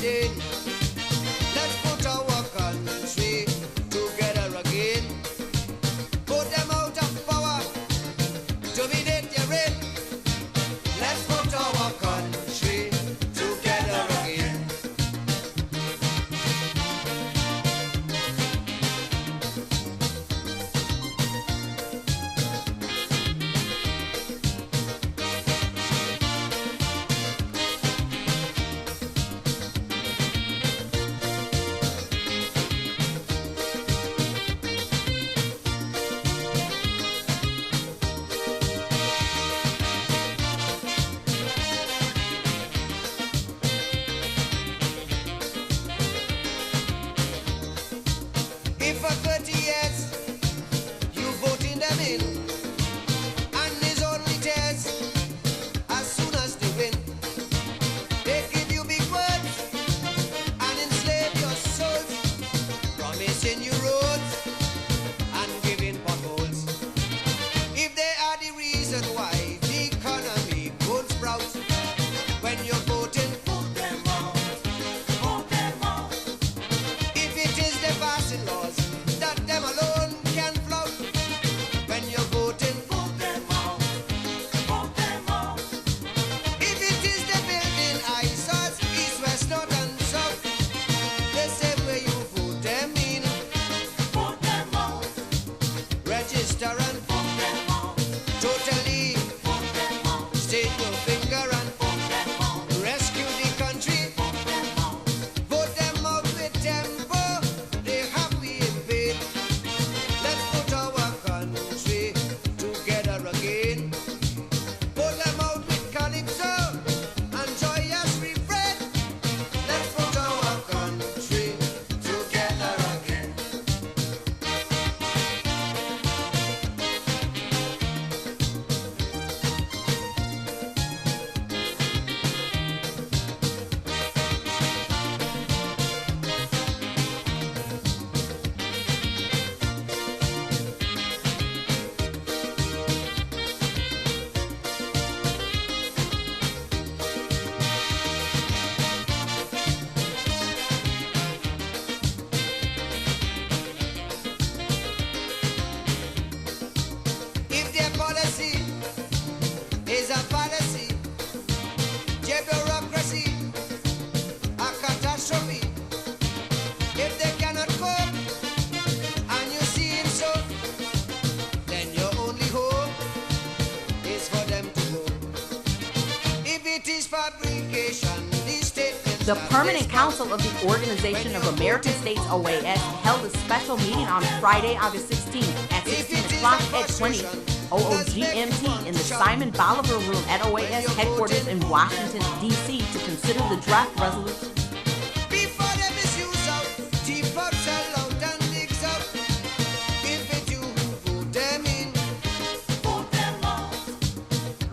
building. Let's put our country together again. Put them out of power, dominate their reign. Let's put our country together again. If for 30 years you voting them in, and there's only tears as soon as they win, they give you big words and enslave your souls, promising you roads and giving potholes. If they are the reason why the economy won't sprout, when you're voting, vote them out, vote them out. If it is the passing laws that them alone can flout, when you're voting, vote them out, vote them out. If it is the building eyesores, east, west, north and south, the same way you vote them in, vote them out. Register and vote them out. Totally vote them out. State your finger and vote them out. Rescue the country, vote them out. Vote them out with tempo, they have we in vain. Let's put our country together again. Put them out with calypso and joyous refrain. Let's put our country together again. If their policy is a fallacy, their bureaucracy a catastrophe, if they cannot cope and you see him so, then your only hope is for them to go. If it is fabrication, these statements The are Permanent based Council of the Organization of American States, OAS, held a special meeting on Friday, August 16th at 16 o'clock at 20 OOGMT in the Simon Bolivar Room at OAS headquarters in Washington, D.C. to consider the draft resolution. before they misuse out, deep out, sell out and digs out. If it you vote them in, vote them out.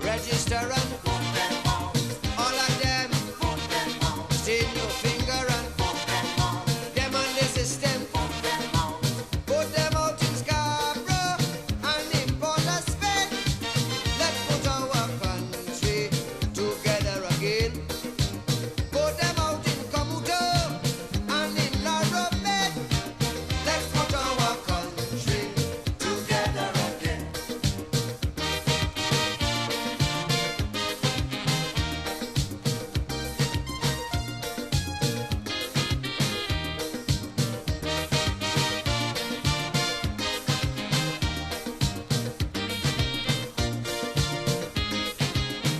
Register and vote them out. All of them, vote them out. Stain your finger and vote them out. Them on the system, vote them out. Vote them out in Scarborough and in Port of Spain. Let's put our country together again. Vote them out in Komuto and in La Robert. Let's put our country together again.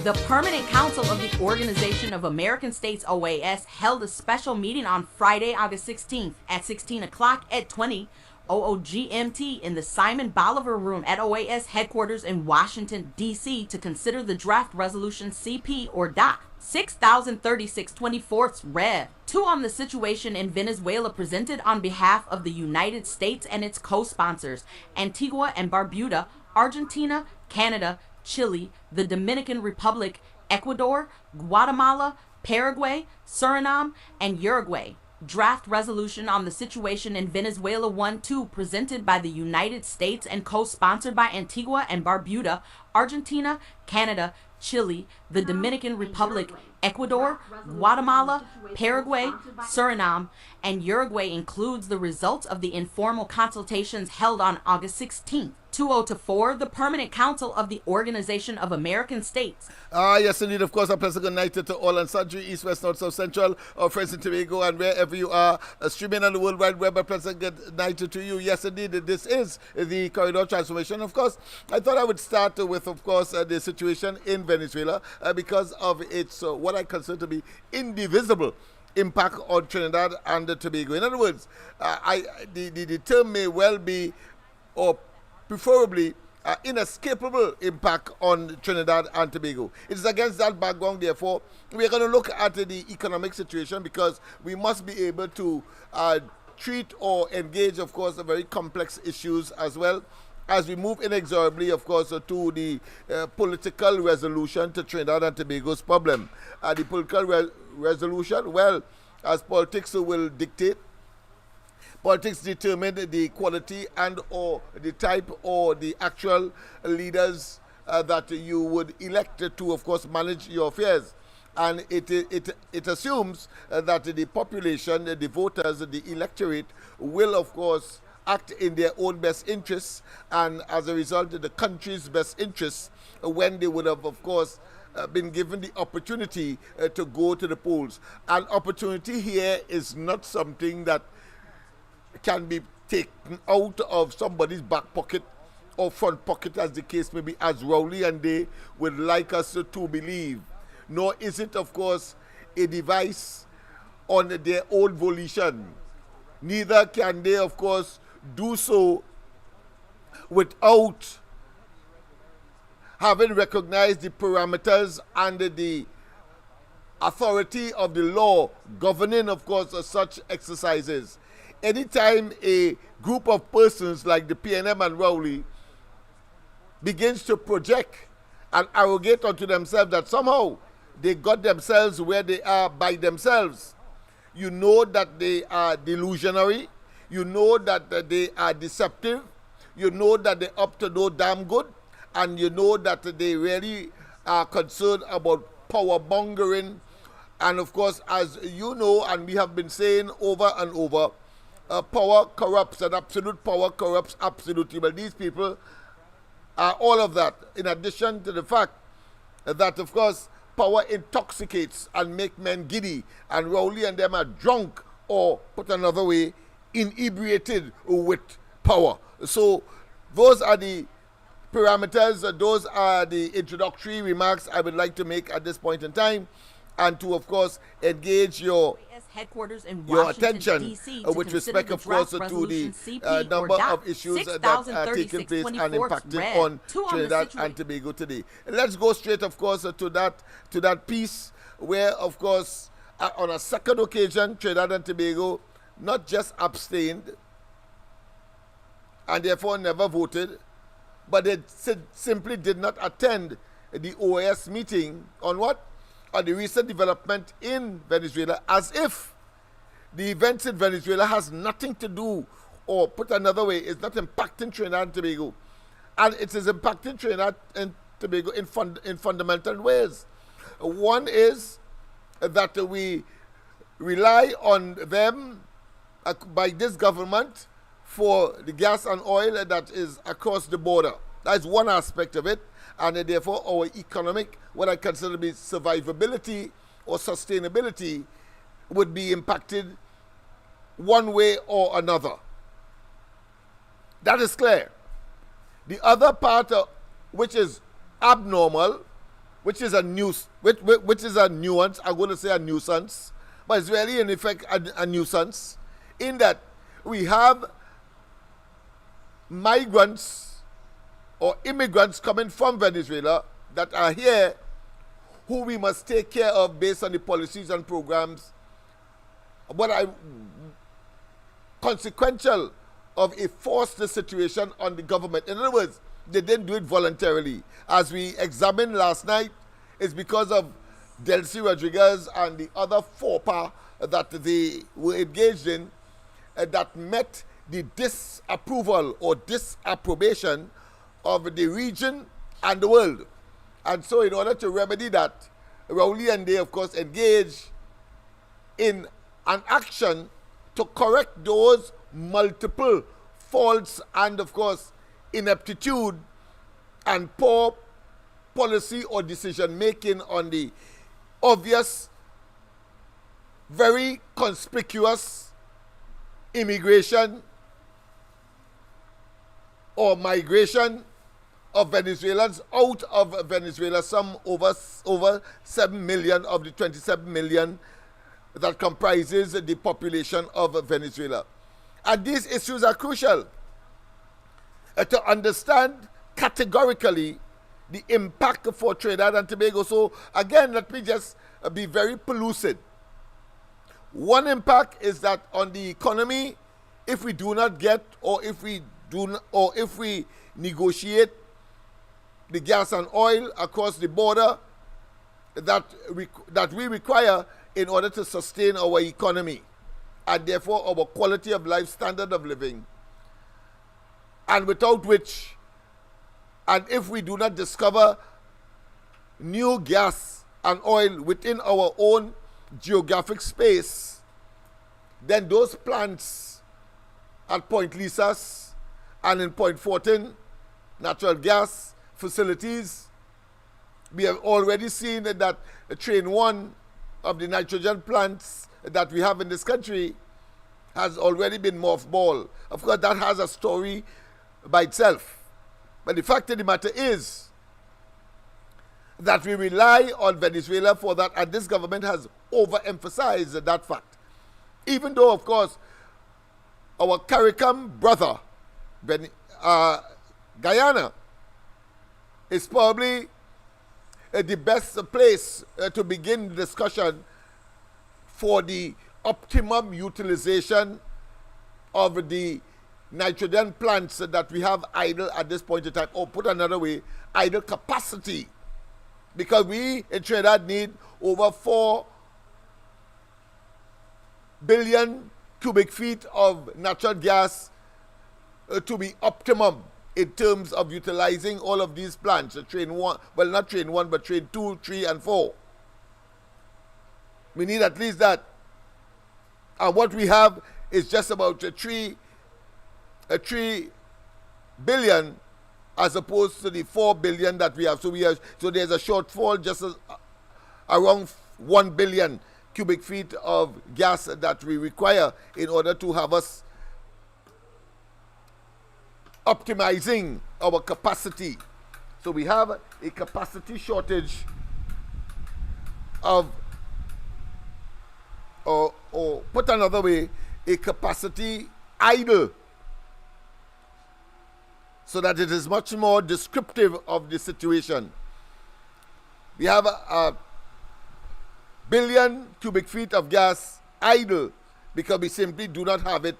The Permanent Council of the Organization of American States, OAS, held a special meeting on Friday, August 16th at 16 o'clock at 20 OOGMT in the Simon Bolivar Room at OAS headquarters in Washington, D.C. to consider the draft resolution CP or DOC 6036-24 Rev. 2 on the situation in Venezuela, presented on behalf of the United States and its co-sponsors, Antigua and Barbuda, Argentina, Canada, Chile, the Dominican Republic, Ecuador, Guatemala, Paraguay, Suriname, and Uruguay. Draft resolution on the situation in Venezuela 1-2, presented by the United States and co-sponsored by Antigua and Barbuda, Argentina, Canada, Chile, the Dominican Republic, Ecuador, Guatemala, Paraguay, Suriname, and Uruguay includes the results of the informal consultations held on August 16th. 2024, the Permanent Council of the Organization of American States. Yes, indeed. Of course, a pleasant good night to all and sundry, east, west, north, south, central, our friends in Tobago, and wherever you are, streaming on the World Wide Web. A pleasant good night to you. Yes, indeed. This is the corridor transformation. Of course, I thought I would start with, of course, the situation in Venezuela because of its what I consider to be indivisible impact on Trinidad and Tobago. In other words, the term may well be, or preferably, inescapable impact on Trinidad and Tobago. It is against that background, therefore, we are going to look at the economic situation because we must be able to treat or engage, of course, the very complex issues as well as we move inexorably, of course, to the political resolution to Trinidad and Tobago's problem. The political resolution, well, as politics will dictate, politics determine the quality and or the type or the actual leaders that you would elect to, of course, manage your affairs. And it assumes that the population, the voters, the electorate will, of course, act in their own best interests, and as a result, the country's best interests when they would have, of course, been given the opportunity to go to the polls. And opportunity here is not something that can be taken out of somebody's back pocket or front pocket, as the case may be, as Rowley and they would like us to believe. Nor is it, of course, a device on their own volition. Neither can they, of course, do so without having recognized the parameters and the authority of the law governing, of course, such exercises. Anytime a group of persons like the PNM and Rowley begins to project and arrogate unto themselves that somehow they got themselves where they are by themselves, you know that they are delusionary, you know that they are deceptive, you know that they're up to no damn good, and you know that they really are concerned about power mongering. And of course, as you know, and we have been saying over and over, power corrupts, and absolute power corrupts absolutely. But these people are all of that, in addition to the fact that, of course, power intoxicates and make men giddy, and Rowley and them are drunk, or put another way, inebriated with power. So those are the parameters, those are the introductory remarks I would like to make at this point in time, and to, of course, engage your headquarters in your Washington, attention D.C. with respect, of course, to the number of issues that are taking place and impacting on Trinidad and Tobago today. Let's go straight, of course, to that piece where, of course, on a second occasion, Trinidad and Tobago not just abstained and therefore never voted, but they simply did not attend the OAS meeting on what? On the recent development in Venezuela, as if the events in Venezuela has nothing to do, or put another way, is not impacting Trinidad and Tobago. And it is impacting Trinidad and Tobago in fundamental ways. One is that we rely on them by this government for the gas and oil that is across the border. That is one aspect of it. And therefore our economic, what I consider to be survivability or sustainability, would be impacted one way or another. That is clear. The other part, which is abnormal, which is a nuisance, I'm going to say a nuisance, but it's really in effect a nuisance, in that we have migrants or immigrants coming from Venezuela that are here, who we must take care of based on the policies and programs, but consequential of a forced situation on the government. In other words, they didn't do it voluntarily. As we examined last night, it's because of Delcy Rodriguez and the other faux pas that they were engaged in that met the disapproval or disapprobation of the region and the world. And so in order to remedy that, Rowley and they, of course, engage in an action to correct those multiple faults and, of course, ineptitude and poor policy or decision making on the obvious, very conspicuous immigration or migration of Venezuelans out of Venezuela, some over 7 million of the 27 million that comprises the population of Venezuela. And these issues are crucial to understand categorically the impact for Trinidad and Tobago. So again, let me just be very pellucid. One impact is that on the economy, if we do not get, or if we negotiate the gas and oil across the border that we require in order to sustain our economy and therefore our quality of life, standard of living, and without which, and if we do not discover new gas and oil within our own geographic space, then those plants at Point Lisas and in Point Fortin, natural gas facilities, we have already seen that train 1 of the nitrogen plants that we have in this country has already been mothballed. Of course, that has a story by itself. But the fact of the matter is that we rely on Venezuela for that, and this government has overemphasized that fact. Even though, of course, our CARICOM brother, Guyana, is probably the best place to begin the discussion for the optimum utilization of the nitrogen plants that we have idle at this point in time, or put another way, idle capacity. Because we in Trinidad need over 4 billion cubic feet of natural gas to be optimum in terms of utilizing all of these plants. Train 1, well, not train 1, but train 2, 3, and 4. We need at least that. And what we have is just about 3 billion as opposed to the 4 billion that we have. So there's a shortfall just around 1 billion cubic feet of gas that we require in order to have us optimizing our capacity. So we have a capacity shortage of, or put another way, a capacity idle, so that it is much more descriptive of the situation. We have a billion cubic feet of gas idle because we simply do not have it,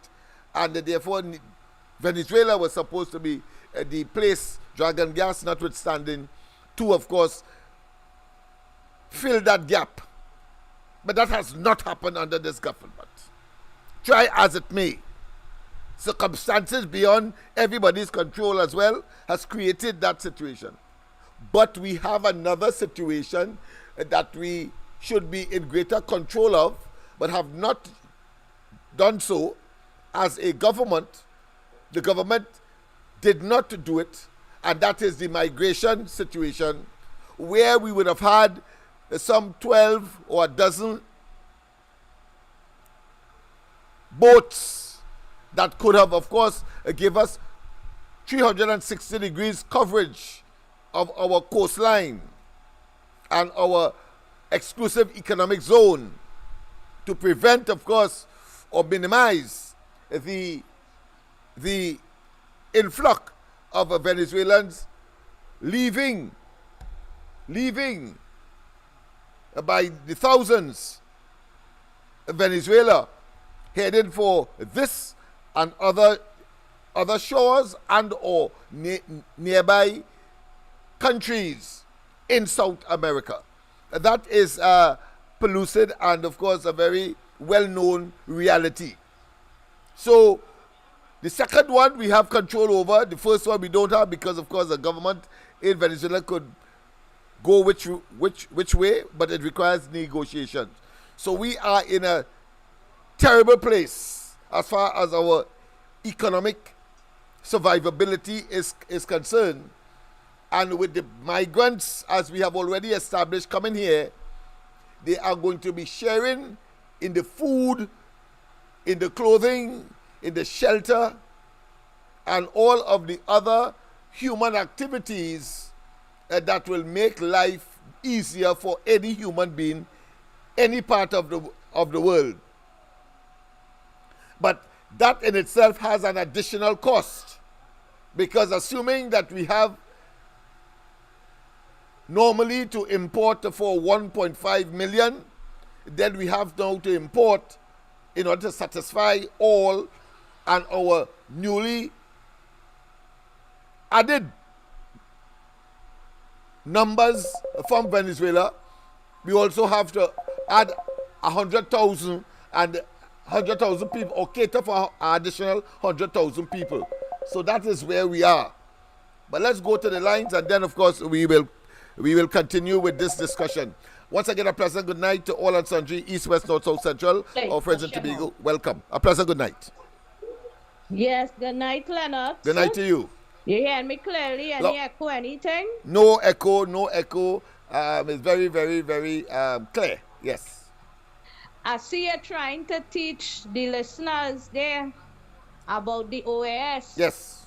and therefore Venezuela was supposed to be the place, Dragon Gas notwithstanding, to, of course, fill that gap. But that has not happened under this government. Try as it may. Circumstances beyond everybody's control as well has created that situation. But we have another situation that we should be in greater control of, but have not done so as a government. The government did not do it, and that is the migration situation, where we would have had some 12 or a dozen boats that could have, of course, give us 360 degrees coverage of our coastline and our exclusive economic zone to prevent, of course, or minimize the influx of Venezuelans leaving by the thousands Venezuela, heading for this and other shores and or nearby countries in South America. That is pellucid and, of course, a very well-known reality. So the second one we have control over. The first one we don't have because, of course, the government in Venezuela could go which way, but it requires negotiations. So we are in a terrible place as far as our economic survivability is concerned. And with the migrants, as we have already established, coming here, they are going to be sharing in the food, in the clothing, in the shelter, and all of the other human activities that will make life easier for any human being, any part of the world. But that in itself has an additional cost, because assuming that we have normally to import for 1.5 million, then we have now to import in order to satisfy all and our newly added numbers from Venezuela. We also have to add 100,000 and 100,000 people, or cater for additional 100,000 people. So that is where we are. But let's go to the lines, and then of course we will continue with this discussion. Once again, a pleasant good night to all and sundry, East, West, North, South, Central, our friends in Tobago. Welcome. A pleasant good night. Yes, good night, Lennox. Good night to you. You hear me clearly? Any echo, anything? No echo, no echo. It's very, very, very clear. Yes. I see you trying to teach the listeners there about the OAS. Yes.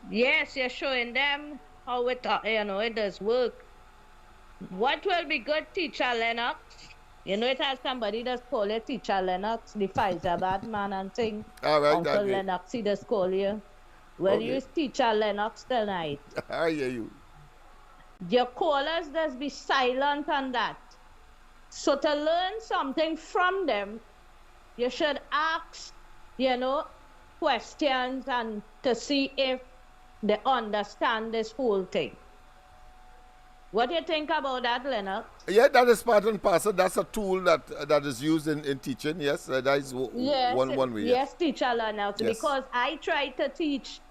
Yes, you're showing them how it does work. What will be good, Teacher Lennox? You know, it has somebody that's called it Teacher Lennox, the Pfizer man and thing. All right, Uncle Lennox, he does call you. Well, use Teacher Lennox tonight. I hear you. Your callers does be silent on that. So to learn something from them, you should ask, questions and to see if they understand this whole thing. What do you think about that, Lennox? Yeah, that is part and parcel. That's a tool that is used in teaching. Yes, that is one way. Yes, Teacher Lennox, yes. Because I tried to teach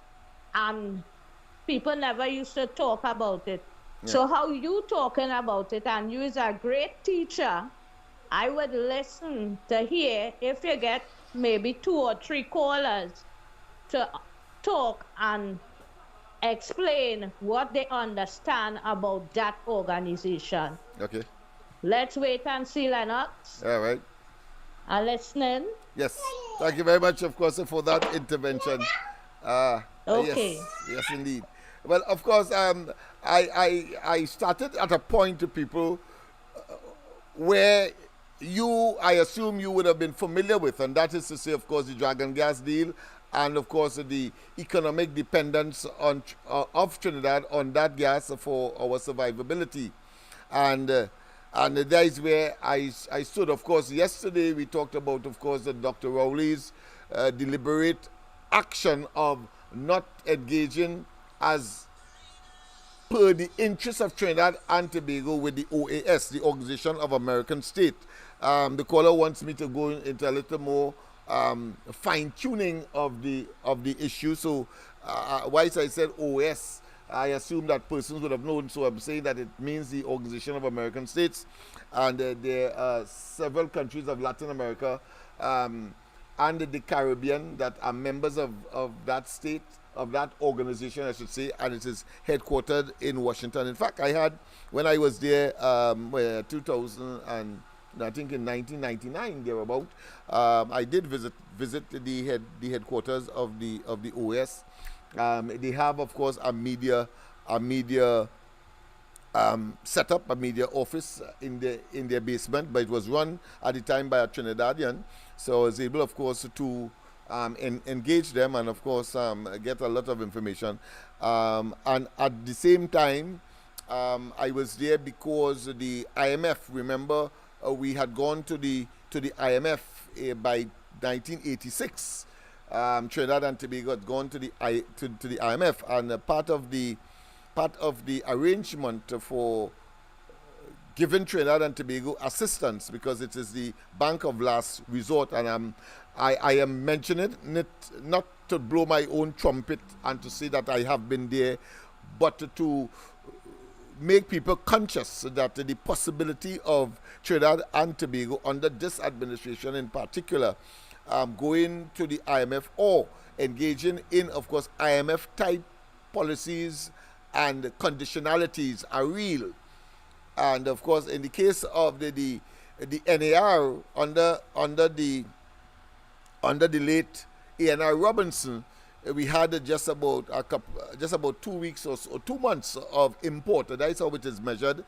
and people never used to talk about it. Yeah. So how you talking about it, and you is a great teacher, I would listen to hear if you get maybe 2 or 3 callers to talk and explain what they understand about that organization. Okay. Let's wait and see, Lennox. All right. Are listening? Yes. Thank you very much, of course, for that intervention. Okay. Yes, indeed. Well, of course, I started at a point to people where I assume you would have been familiar with, and that is to say, of course, the Dragon Gas deal, and of course the economic dependence of Trinidad on that gas for our survivability, and that is where I stood. Of course, yesterday we talked about, of course, Dr. Rowley's deliberate action of not engaging as per the interests of Trinidad and Tobago with the OAS, the Organization of American States. The caller wants me to go into a little more fine-tuning of the issue. So, whilst I said OAS, I assume that persons would have known. So I'm saying that it means the Organization of American States, and there are several countries of Latin America and the Caribbean that are members of that state, of that organization, I should say, and it is headquartered in Washington. In fact, I had, when I was there, 2000 and I think in 1999 thereabout, I did visit the headquarters of the OAS. They have, of course, a media setup, a media office in their basement, but it was run at the time by a Trinidadian, so I was able, of course, to engage them and, of course, get a lot of information. And at the same time, I was there because the IMF, remember, we had gone to the IMF by 1986. Trinidad and Tobago had gone to the IMF, and part of the arrangement for giving Trinidad and Tobago assistance, because it is the bank of last resort, and I am mentioning it not to blow my own trumpet and to say that I have been there, but to make people conscious that the possibility of Trinidad and Tobago under this administration in particular going to the IMF or engaging in, of course, IMF type policies and conditionalities are real. And of course, in the case of the NAR under the late A.N.R. Robinson, we had just about 2 weeks or 2 months of import. That's how it is measured.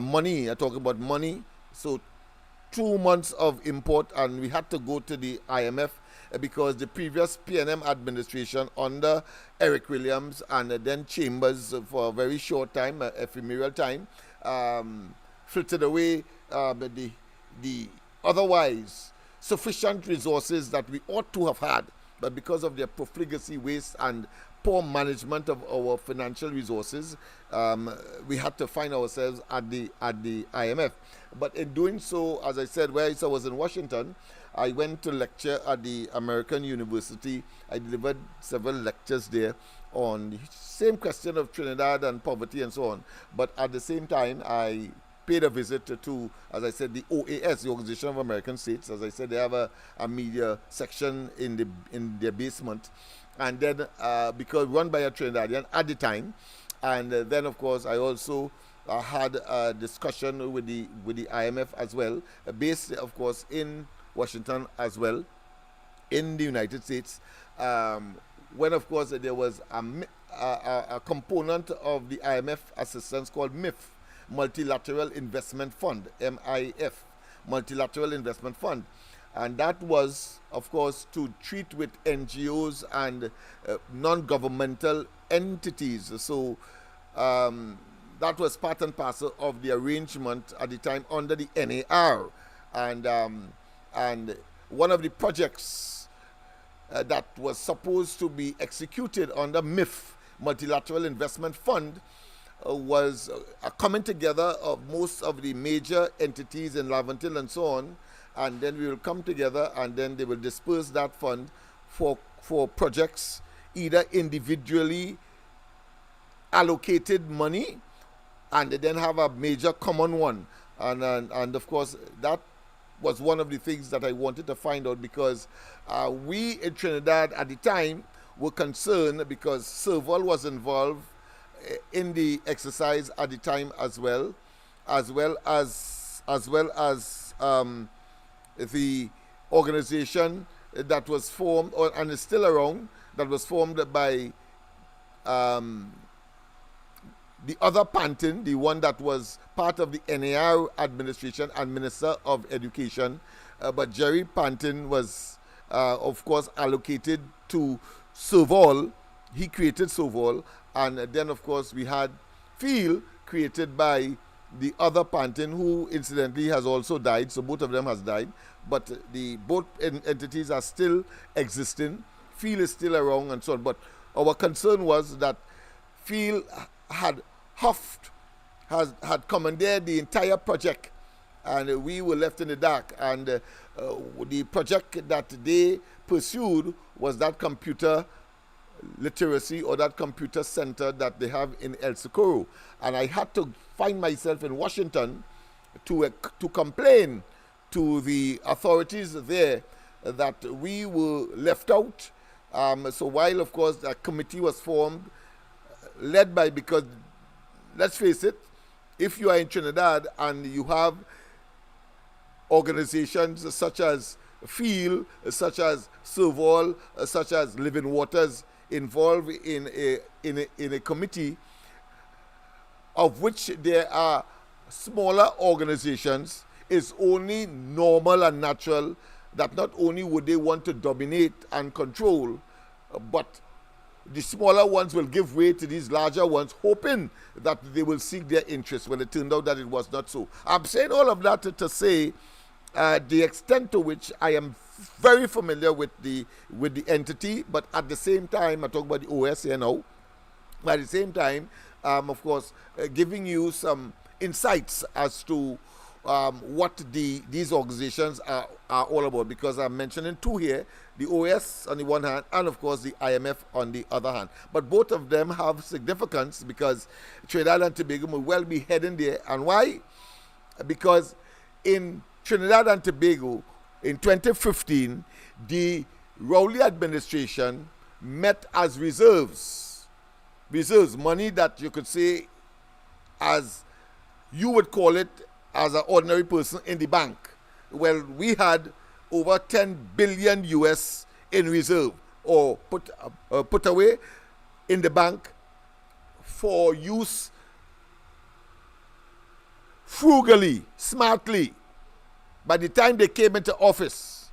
Money, I'm talking about money. So 2 months of import, and we had to go to the IMF because the previous PNM administration under Eric Williams and then Chambers for a very short time, ephemeral time, filtered away the otherwise sufficient resources that we ought to have had, but because of their profligacy, waste, and poor management of our financial resources, we had to find ourselves at the IMF. But in doing so, as I said, where I was in Washington, I went to lecture at the American University. I delivered several lectures there on the same question of Trinidad and poverty and so on. But at the same time, I paid a visit to, as I said, the OAS, the Organization of American States. As I said, they have a media section in their basement. And then, because run by a Trinidadian at the time, and then, of course, I also had a discussion with the IMF as well, based, of course, in Washington as well, in the United States, when, of course, there was a component of the IMF assistance called MIF, Multilateral Investment Fund, MIF, Multilateral Investment Fund. And that was, of course, to treat with NGOs and non-governmental entities. So that was part and parcel of the arrangement at the time under the NAR. And one of the projects that was supposed to be executed under MIF, Multilateral Investment Fund, was a coming together of most of the major entities in Laventille and so on, and then we will come together and then they will disperse that fund for projects, either individually allocated money and then have a major common one. And of course, that was one of the things that I wanted to find out, because we in Trinidad at the time were concerned because Serval was involved in the exercise at the time as well as the organization that was formed and is still around, that was formed by the other Pantin, the one that was part of the NAR administration and Minister of Education. But Jerry Pantin was, of course, allocated to Serval. He created Serval. And then, of course, we had Field created by the other Pantin, who incidentally has also died. So both of them has died. But both entities are still existing. Field is still around and so on. But our concern was that Field had commandeered the entire project, and we were left in the dark. And the project that they pursued was that computer literacy or that computer center that they have in El Socorro. And I had to find myself in Washington to complain to the authorities there that we were left out. So while, of course, a committee was formed, led by, because let's face it, if you are in Trinidad and you have organizations such as Field, such as Serval, such as Living Waters involved in a committee, of which there are smaller organizations, it's only normal and natural that not only would they want to dominate and control, but the smaller ones will give way to these larger ones, hoping that they will seek their interests, when it turned out that it was not so. I'm saying all of that to say the extent to which I am very familiar with the entity, but at the same time, I talk about the OS here now, but at the same time, of course, giving you some insights as to what these organizations are all about, because I'm mentioning two here, the OAS on the one hand and of course the IMF on the other hand. But both of them have significance because Trinidad and Tobago may well be heading there. And why? Because in Trinidad and Tobago in 2015, the Rowley administration met as reserves, money that you could say, as you would call it as an ordinary person, in the bank. Well, we had over 10 billion US in reserve, or put away in the bank for use frugally, smartly, by the time they came into office.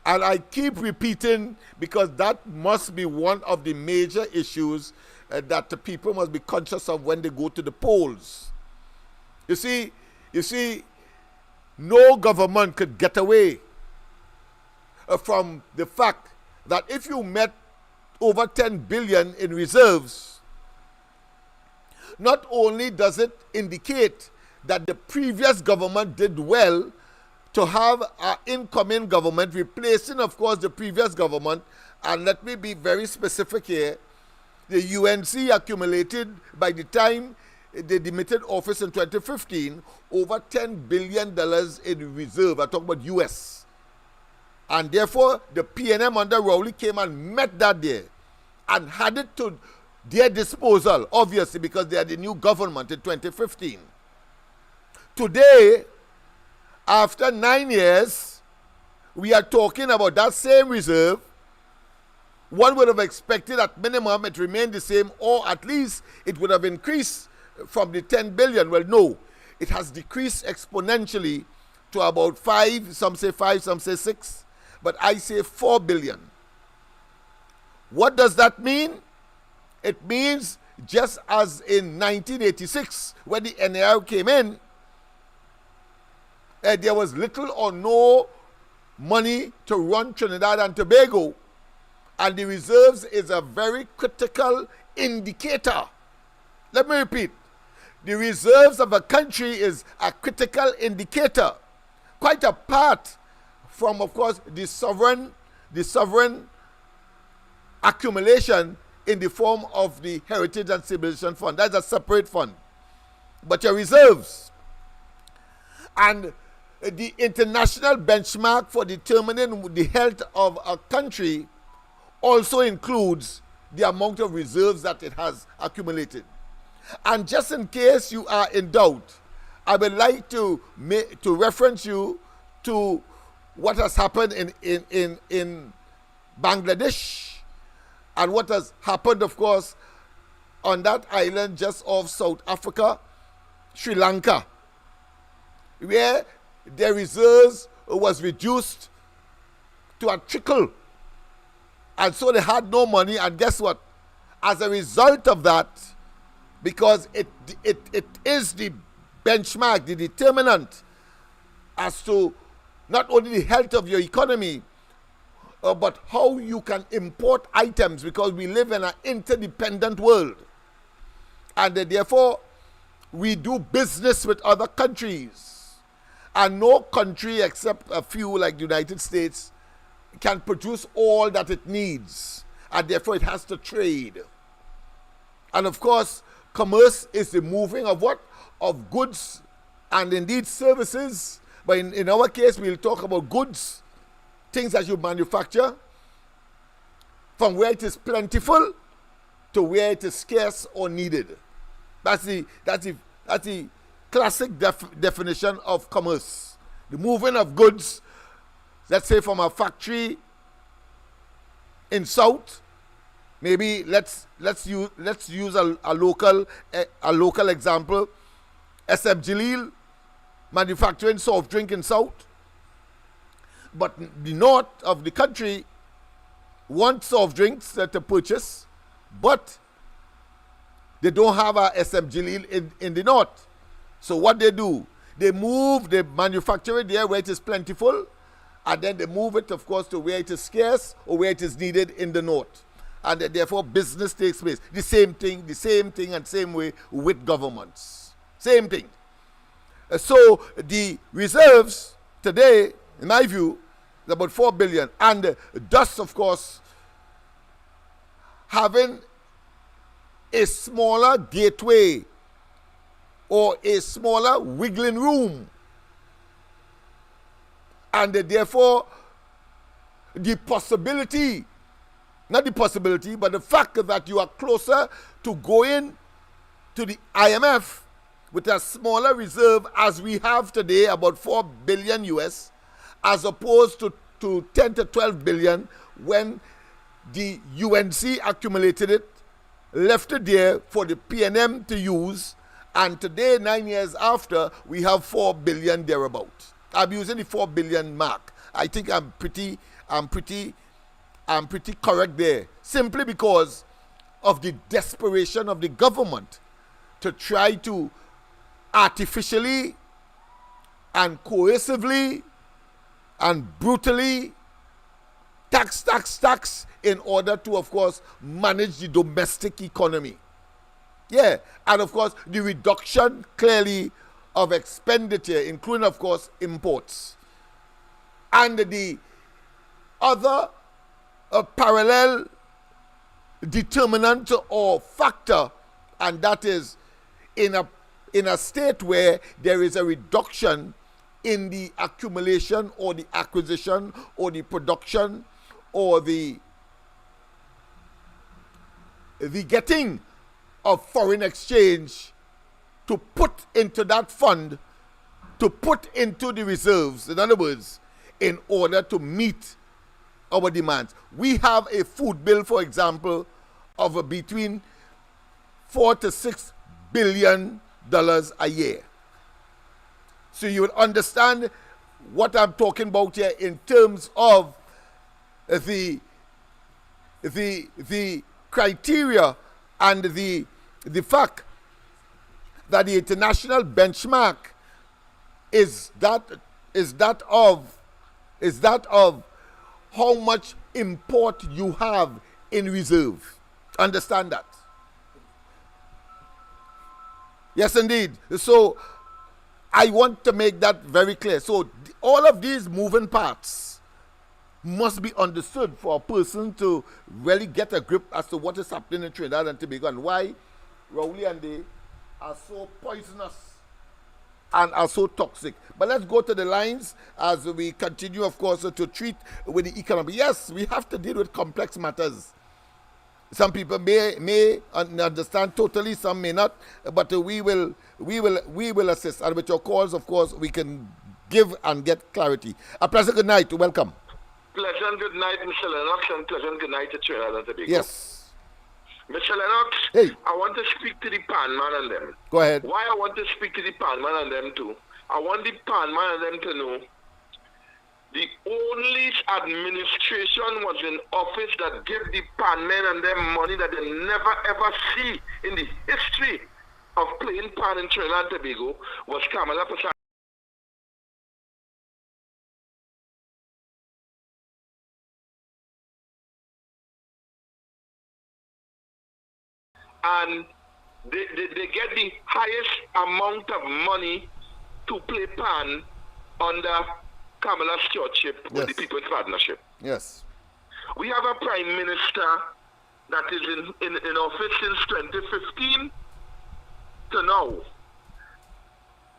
And I keep repeating, because that must be one of the major issues that the people must be conscious of when they go to the polls. You see, no government could get away from the fact that if you met over 10 billion in reserves, not only does it indicate that the previous government did well to have an incoming government replacing, of course, the previous government, and let me be very specific here, the UNC accumulated, by the time they demitted office in 2015, over $10 billion in reserve. I talk about US. And therefore, the PNM under Rowley came and met that there and had it to their disposal, obviously, because they had the new government in 2015. Today, after 9 years, we are talking about that same reserve. One would have expected at minimum it remained the same, or at least it would have increased from the 10 billion. Well, no, it has decreased exponentially to about 5, some say 5, some say 6, but I say 4 billion. What does that mean? It means just as in 1986, when the NAR came in, there was little or no money to run Trinidad and Tobago, and the reserves is a very critical indicator. Let me repeat. The reserves of a country is a critical indicator, quite apart from, of course, the sovereign accumulation in the form of the Heritage and Civilization Fund. That's a separate fund. But your reserves and the international benchmark for determining the health of a country also includes the amount of reserves that it has accumulated. And just in case you are in doubt, I would like to reference you to what has happened in Bangladesh, and what has happened, of course, on that island just off South Africa, Sri Lanka, where their reserves was reduced to a trickle. And so they had no money, and guess what? As a result of that, because it is the benchmark, the determinant as to not only the health of your economy, but how you can import items, because we live in an interdependent world. And therefore, we do business with other countries. And no country except a few like the United States can produce all that it needs. And therefore, it has to trade. And of course, commerce is the moving of what? Of goods and indeed services. But in our case, we'll talk about goods, things that you manufacture, from where it is plentiful to where it is scarce or needed. That's the classic definition of commerce. The moving of goods, let's say from a factory in South. Maybe let's use a local example. SM Jalil manufacturing soft drink in South, but the north of the country want soft drinks to purchase, but they don't have a SM Jalil in the north. So what they do, they manufacture it there where it is plentiful, and then they move it, of course, to where it is scarce or where it is needed in the north. And therefore business takes place. The same thing and same way with governments. Same thing. So the reserves today, in my view, is about 4 billion. And thus, of course, having a smaller gateway or a smaller wiggling room. And therefore, the possibility, not the possibility, but the fact that you are closer to going to the IMF with a smaller reserve as we have today, about 4 billion US, as opposed to 10 to 12 billion when the UNC accumulated it, left it there for the PNM to use, and today, 9 years after, we have 4 billion thereabout. I'm using the 4 billion mark. I think I'm pretty correct there, simply because of the desperation of the government to try to artificially and coercively and brutally tax in order to, of course, manage the domestic economy. Yeah, and of course, the reduction clearly of expenditure, including, of course, imports. And the other parallel determinant or factor, and that is in a state where there is a reduction in the accumulation or the acquisition or the production or the getting of foreign exchange to put into that fund, to put into the reserves, in other words, in order to meet our demands. We have a food bill, for example, of between $4 to $6 billion a year. So you would understand what I'm talking about here in terms of the criteria and the fact that the international benchmark is that of how much import you have in reserve. Understand that? Yes, indeed. So I want to make that very clear. So all of these moving parts must be understood for a person to really get a grip as to what is happening in Trinidad and Tobago and why Rowley and they are so poisonous and are so toxic. But let's go to the lines as we continue, of course, to treat with the economy. Yes, we have to deal with complex matters. Some people may understand totally, some may not, but we will assist. And with your calls, of course, we can give and get clarity. A pleasant good night. Welcome. Pleasant good night, Mr. Lennox, and pleasant good night to Trinidad and Tobago. Yes. Mr. Lennox, hey. I want to speak to the pan man and them. Go ahead. Why I want to speak to the pan man and them too? I want the pan man and them to know the only administration was in office that gave the pan men and them money that they never ever see in the history of playing pan in Trinidad and Tobago was Kamala Prasad. And they get the highest amount of money to play pan under Kamala's stewardship with the People's Partnership. Yes. We have a Prime Minister that is in office since 2015 to now.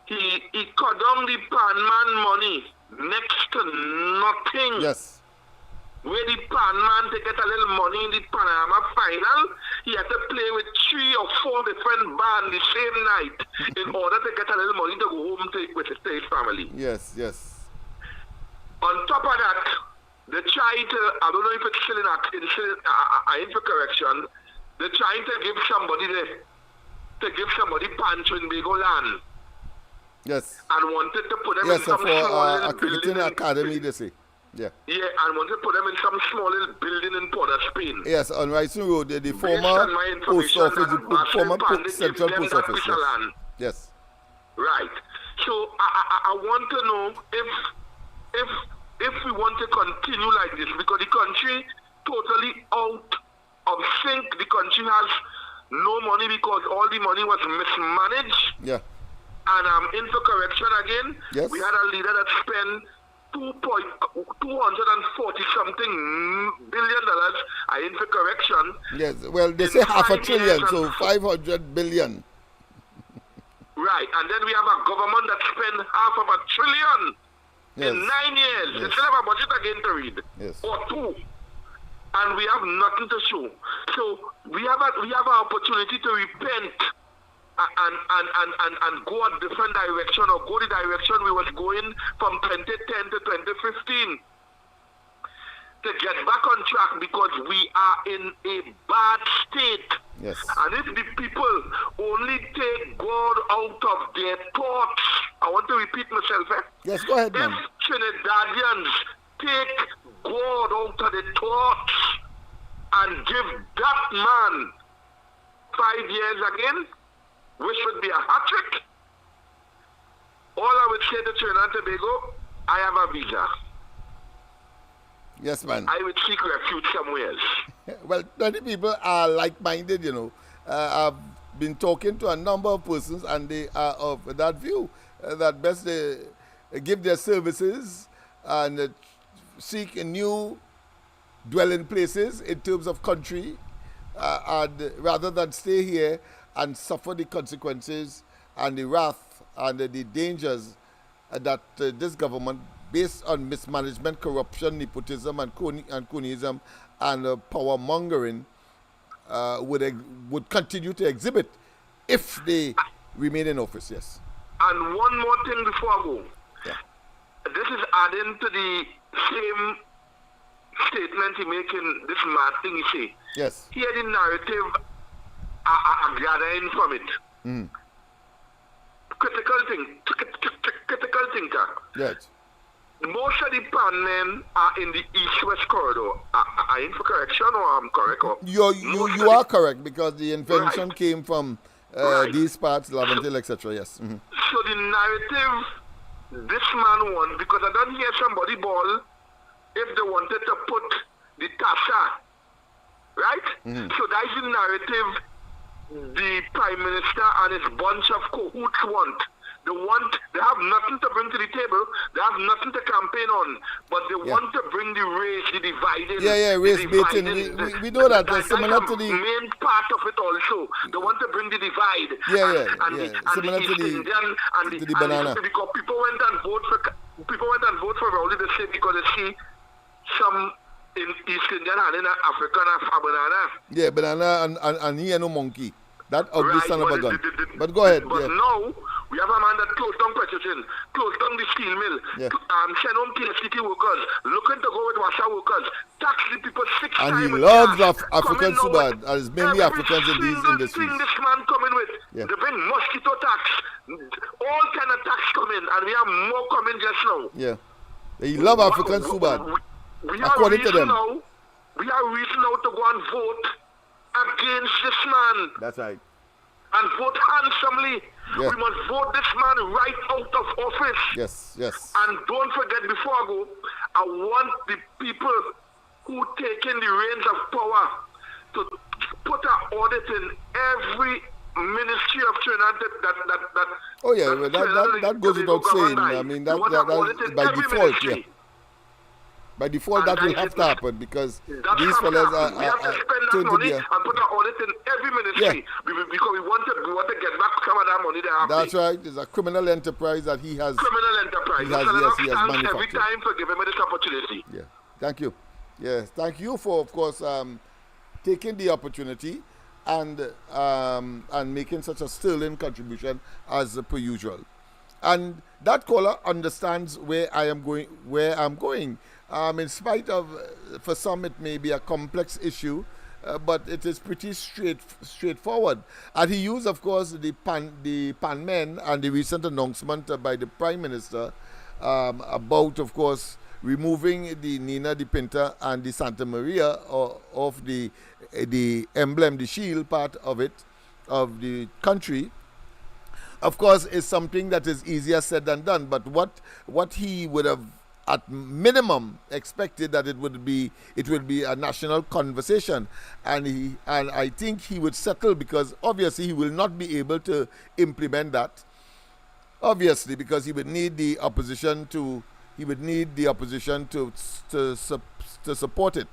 He cut down the pan man money next to nothing. Yes. Where the pan man to get a little money in the Panama final, he had to play with 3 or 4 different bands the same night in order to get a little money to go home with his family. Yes, yes. On top of that, they try to, I don't know if it's still in for correction, they're trying to give somebody pan Trinbago land. Yes. And wanted to put them in some small a cricketing academy, they say. Yeah. Yeah, and wanted to put them in some small little building in Port of Spain. Yes, on Rising Road, the former post office, the former central post office. Yes. Yes. Right. So I want to know if we want to continue like this, because the country totally out of sync. The country has no money because all the money was mismanaged. Yeah. And in for correction again, Yes. we had a leader that spent $240 something billion. I in for correction. Yes, well, they In say half a 5 trillion, years so and 500 billion. Right, and then we have a government that spent half of a trillion Yes. in 9 years. Yes. They still have a budget again to read. Yes. Or two. And we have nothing to show. So we have an opportunity to repent and go a different direction, or go the direction we was going from 2010 to 2015. To get back on track, because we are in a bad state. Yes. And if the people only take God out of their thoughts, I want to repeat myself. Yes, go ahead, If man. Trinidadians take God out of the thoughts and give that man 5 years again, which would be a hat trick, all I would say to Trinidad and Tobago, I have a visa. Yes, man. I would seek refuge somewhere else. Well, many people are like-minded, you know. I've been talking to a number of persons, and they are of that view, that best they give their services and seek new dwelling places in terms of country, and rather than stay here and suffer the consequences and the wrath and the dangers that this government, based on mismanagement, corruption, nepotism, and cronyism, and power mongering, would continue to exhibit if they remain in office. Yes. And one more thing before I go. Yeah. This is adding to the same statement he make in this mad thing he say. Yes. Here the narrative are gathering from it. Critical thinker. Yes. Most of the pan men are in the east-west corridor. I in for correction, or I'm correct? Or You are correct, because the invention came from these parts, Laventille, etc. Yes. Mm-hmm. So the narrative this man won, because I don't hear somebody ball if they wanted to put the TASA, right? So that's the narrative the Prime Minister and his bunch of cahoots want. They have nothing to bring to the table, they have nothing to campaign on, but they want to bring the race, the dividing. Race baiting. We know that. That's similar to the main part of it also. They want to bring the divide. Similar to the banana. Because people went and vote for Rowley the same, because they see some in East Indian and in Africa and a banana. Yeah, banana and he and no monkey. That ugly Right, son of a gun. But go ahead. But now, we have a man that closed down Petrotin, closed down the steel mill, send home TFCT workers, looking to go with Washa workers, tax the people 6 times. And he loves Africans so bad, and it's mainly Africans in these industries. Thing this man coming with, they bring mosquito tax, all kind of tax coming, and we have more coming just now. Yeah. They love Africans so bad. According to them. We have reason now to go and vote against this man. That's right. And vote handsomely. Yeah. We must vote this man right out of office. Yes. And don't forget, before I go, I want the people who take in the reins of power to put an audit in every ministry of Trinidad that that goes without saying. I mean, that's by default, yeah. By default, that will have to happen, because these fellas are we have to spend that money and put an audit in every ministry, because we want to get back some of that money they have. That's right. It's a criminal enterprise that he has. Criminal enterprise. He has manufactured. Every time for giving me this opportunity. Yeah. Thank you. Yes. Thank you for, of course, taking the opportunity and making such a sterling contribution as per usual. And that caller understands where I'm going. In spite of, for some it may be a complex issue, but it is pretty straightforward. And he used, of course, the pan men and the recent announcement by the Prime Minister about, of course, removing the Nina, the Pinta, and the Santa Maria of the emblem, the shield part of it, of the country. Of course, is something that is easier said than done. But what he would have, at minimum, expected that it would be a national conversation, and I think he would settle, because obviously he will not be able to implement that Obviously, because he would need the opposition to support it.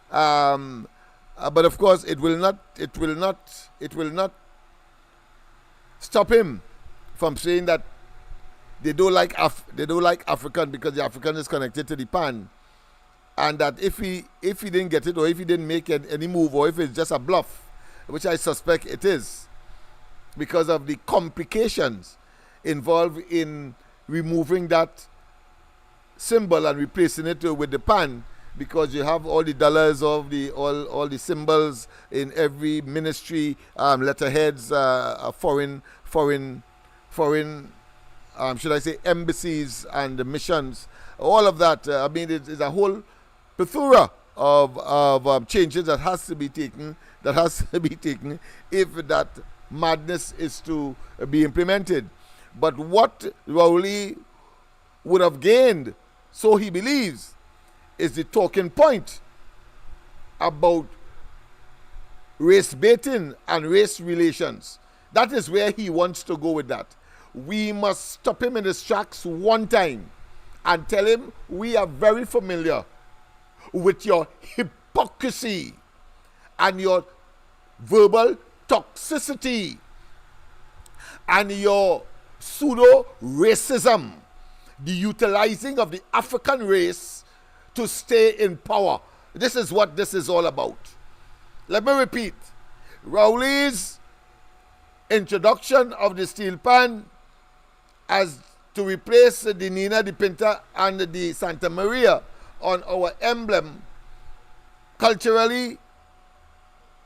But of course, it will not stop him from saying that they don't like African because the African is connected to the pan, and that if he didn't get it, or if he didn't make any move, or if it's just a bluff, which I suspect it is, because of the complications involved in removing that symbol and replacing it with the pan, because you have all the dollars of all the symbols in every ministry, letterheads, foreign should I say embassies and missions, all of that. I mean, it's a whole plethora of changes that has to be taken if that madness is to be implemented. But what Rowley would have gained, so he believes, is the talking point about race baiting and race relations. That is where he wants to go with that. We must stop him in his tracks one time and tell him we are very familiar with your hypocrisy and your verbal toxicity and your pseudo-racism, the utilizing of the African race to stay in power. This is what this is all about. Let me repeat. Rowley's introduction of the steel pan as to replace the Nina, the Pinta, and the Santa Maria on our emblem, culturally,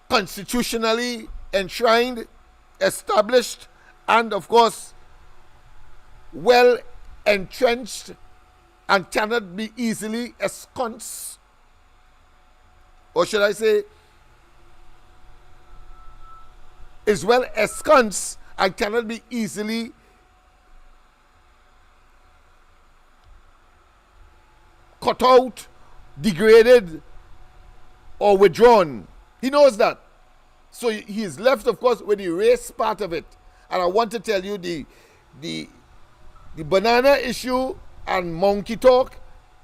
constitutionally enshrined, established, and of course, well entrenched, and cannot be easily ensconced, or should I say, is well ensconced and cannot be easily cut out, degraded, or withdrawn. He knows that. So he is left, of course, with the race part of it. And I want to tell you the banana issue and monkey talk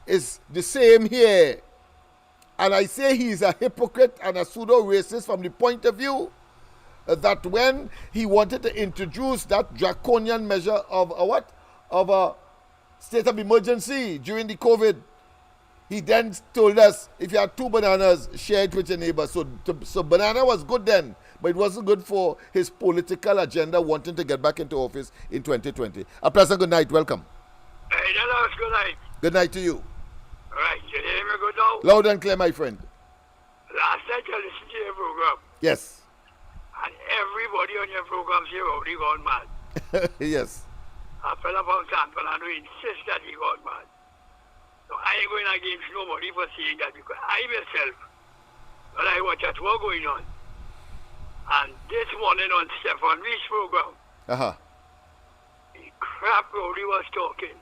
is the same here. And I say he is a hypocrite and a pseudo-racist from the point of view that when he wanted to introduce that draconian measure of a state of emergency during the COVID, he then told us, if you have 2 bananas, share it with your neighbor. So banana was good then, but it wasn't good for his political agenda wanting to get back into office in 2020. A pleasant good night. Welcome. Hey, LENNOX, good night. Good night to you. All right, you hear me good now? Loud and clear, my friend. Last night I listened to your program, Yes. and everybody on your program say Rowley gone mad. Yes. A fella from Tampa and who insist that he got mad. So I ain't going against nobody for saying that, because I myself, when I watch at what going on, and this morning on Stefan Reed's program, the crap Rowley was talking,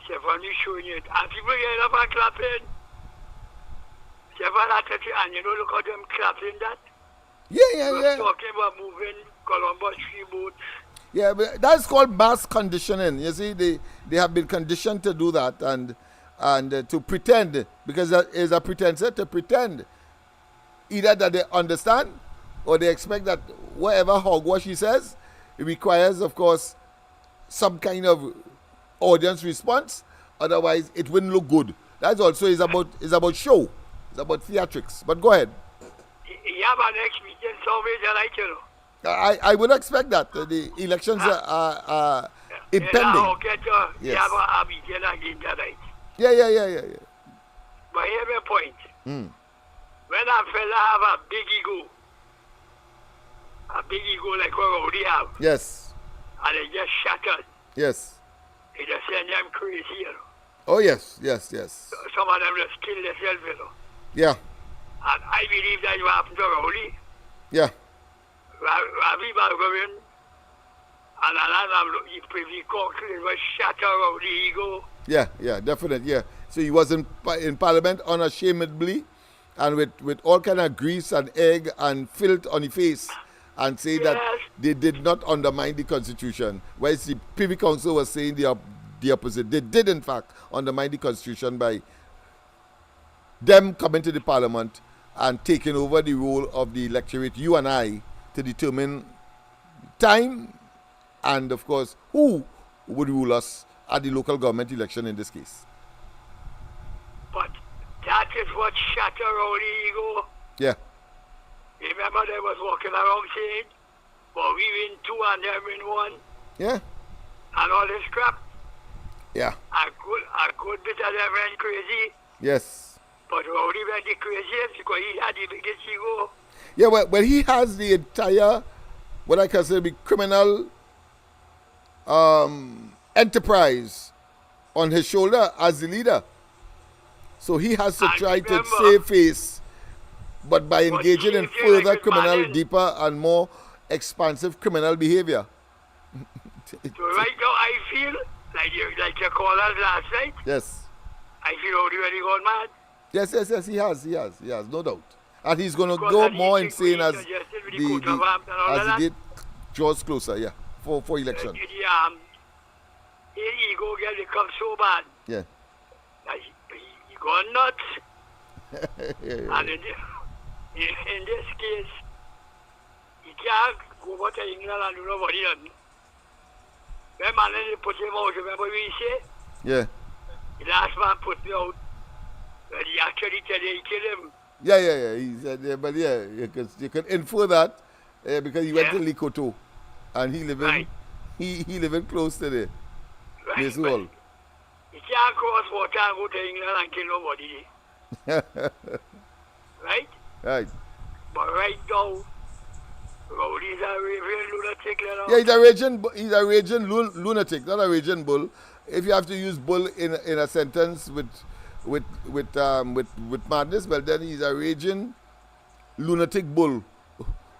Stefan Reed showing it, and people getting up and clapping. Stefan had to, and you know, look at them clapping that. Yeah. Talking about moving Columbus Tree boats. Yeah, but that's called mass conditioning. You see, they have been conditioned to do that and to pretend, because that is a pretense, to pretend either that they understand or they expect that whatever hogwash he says, it requires, of course, some kind of audience response. Otherwise, it wouldn't look good. That's also is about show. It's about theatrics. But go ahead. Yeah, but next weekend, somewhere tonight, you know. I would expect that. The elections are impending. Yes. Yeah. But here's my point. When a fella have a big ego like what Rowley have, yes, and they just shattered, yes, it just send them crazy, you know. Oh, yes. Some of them just kill themselves, you know. Yeah. And I believe that will happen to Rowley. Yeah. Ravi Balgarian and another Privy Cochran was shatter out the ego. Yeah, definitely, yeah. So he was in Parliament unashamedly and with all kind of grease and egg and filth on his face and say that they did not undermine the Constitution, whereas the Privy Council was saying the opposite. They did, in fact, undermine the Constitution by them coming to the Parliament and taking over the role of the electorate, you and I, to determine time and, of course, who would rule us at the local government election in this case. But that is what shatter our ego. Yeah. Remember they was walking around saying, well, we win 2 and them win 1. Yeah. And all this crap. Yeah. A good bit of them went crazy. Yes. But Rowdy went the craziest because he had the biggest ego. Yeah, well, he has the entire, what I consider to be criminal enterprise on his shoulder as the leader. So he has to try to save face, but by engaging in further criminal, deeper and more expansive criminal behavior. So right now I feel like you called us last night. Yes. I feel Rowdy really gone mad. Yes, he has, no doubt. And he's going to go more insane as the as the date draws closer, yeah, for election. His ego get become so bad. Yeah. He gone nuts. And in this case, he can't go over to England and do nobody done. When man put him out, remember what we say? Yeah. The last man put me out. And he actually tell you he killed him. Yeah. He said, yeah, but yeah, you can infer that because he went to Likoto and he living he living close to the place wall. He can't cross water and go to England and kill nobody. Right? Right. But right now, Rowdy's a raving lunatic. Yeah, he's a raging lunatic, not a raging bull. If you have to use bull in a sentence with madness, well then he's a raging lunatic bull,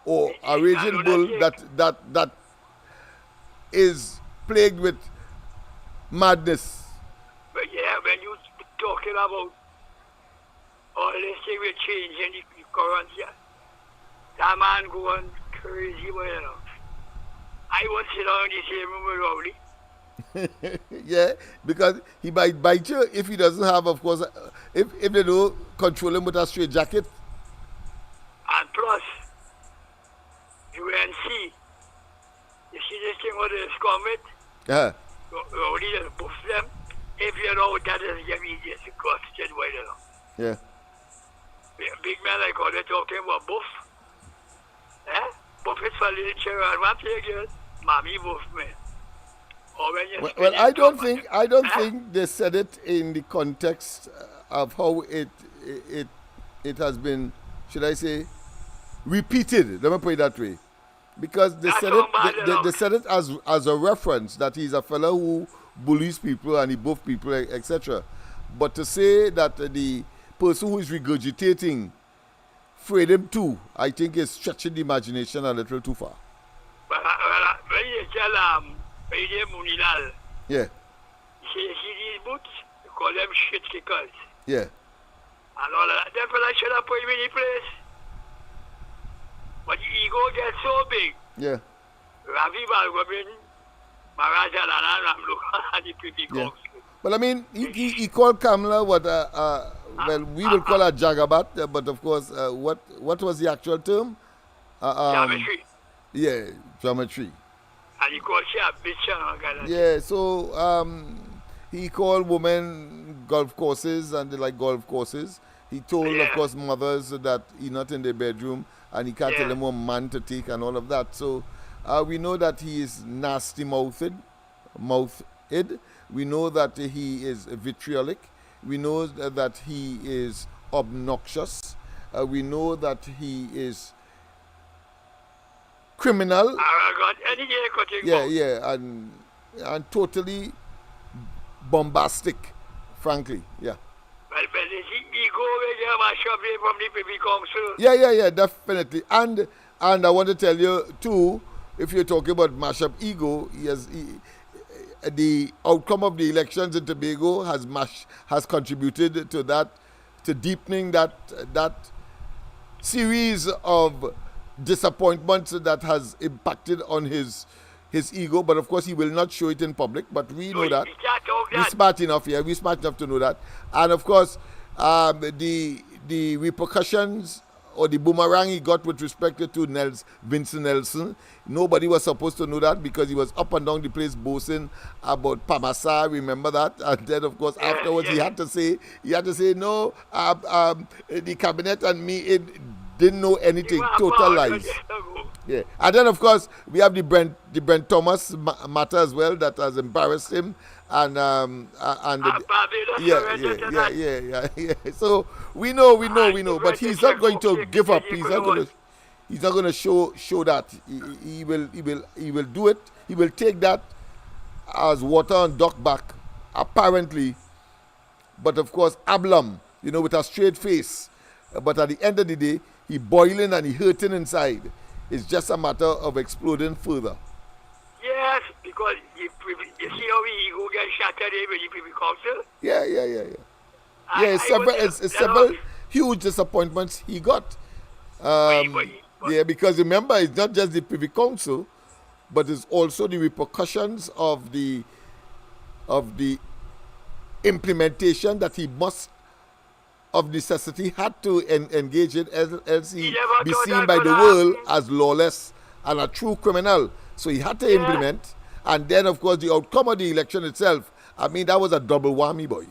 or a raging bull that is plagued with madness. But yeah, when you talking about all this thing with changing the currency, that man going crazy, you know. I won't sit down in the same room with Rowdy. Yeah, because he might bite you if he doesn't have, of course, if they don't control him with a straight jacket. And plus, UNC, you see this thing what is coming? Yeah. Rowdy just buff them. If you know that is the easiest question, why you know? Yeah. Big man like how they talking about buff. Eh? Buff is for little children. One thing is, mommy buff me. Well, I don't think they said it in the context of how it has been, should I say, repeated. Let me put it that way, because they said it as a reference that he's a fellow who bullies people and he buffs people, etc. But to say that the person who is regurgitating freedom too, I think is stretching the imagination a little too far. Well, when you tell Munilal. Yeah. See these boots? You call them shit kickers. Yeah. And all that. That fella should have put him in the place. But the ego gets so big. Yeah. Ravi Balgobin, Maharaja Lana Ramlu, and the Privy Council. Well, I mean, he called Kamala what well, we will call her Jagabat, but of course, what was the actual term? Geometry. Yeah, geometry. And he called she a bitch. Yeah, so he called women golf courses and they like golf courses. He told, of course, mothers that he's not in their bedroom and he can't tell them what man to take and all of that. So we know that he is nasty-mouthed. We know that he is vitriolic. We know that he is obnoxious. We know that he is criminal. And totally bombastic, frankly. Yeah. Well, he go from the Privy Council. Yeah, definitely. And I want to tell you too, if you're talking about mash-up ego, the outcome of the elections in Tobago has contributed to that, to deepening that series of disappointment that has impacted on his ego, but of course he will not show it in public, but we know that. We're smart enough here. We're smart enough to know that. And of course, the repercussions or the boomerang he got with respect to Vincent Nelson, nobody was supposed to know that because he was up and down the place boasting about Pamasa, remember that? And then of course afterwards he had to say no, the cabinet and me didn't know anything, total lies. Yeah, and then of course we have the Brent Thomas matter as well that has embarrassed him, and yeah. So we know, but he's not going to give up. He's not going to show that. He will do it. He will take that as water on duck back, apparently. But of course, Ablam, with a straight face. But at the end of the day, he boiling and he hurting inside. It's just a matter of exploding further. Yes, because you see how he go get shattered with the Privy Council? Yeah. It's several huge disappointments he got. Yeah, because remember, it's not just the Privy Council, but it's also the repercussions of the implementation that he must, of necessity, had to engage in, else he be seen by the world as lawless and a true criminal. So he had to implement, and then of course the outcome of the election itself, I mean, that was a double whammy, boy.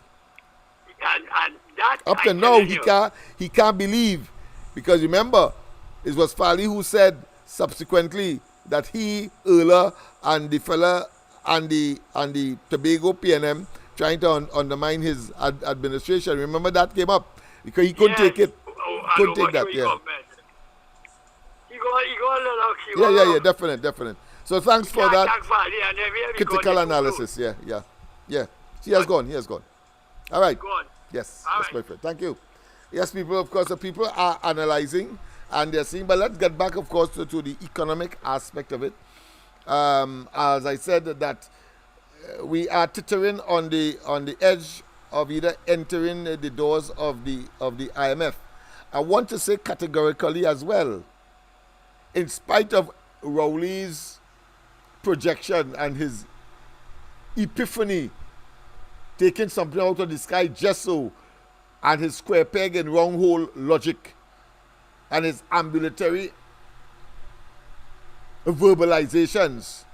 And that up to now he can't believe, because remember, it was Fali who said subsequently that he, Erla, and the fella and the Tobago PNM trying to undermine his administration. Remember that came up because he couldn't take it. Couldn't take that. Yeah. Definite. So thanks for that critical analysis. Yeah. He has gone. All right. Yes, that's perfect. Thank you. Yes, people. Of course, the people are analyzing and they're seeing. But let's get back, of course, to the economic aspect of it. As I said, that we are teetering on the edge of either entering the doors of the IMF. I want to say categorically as well, in spite of Rowley's projection and his epiphany, taking something out of the sky just so, and his square peg and round hole logic, and his ambulatory verbalizations.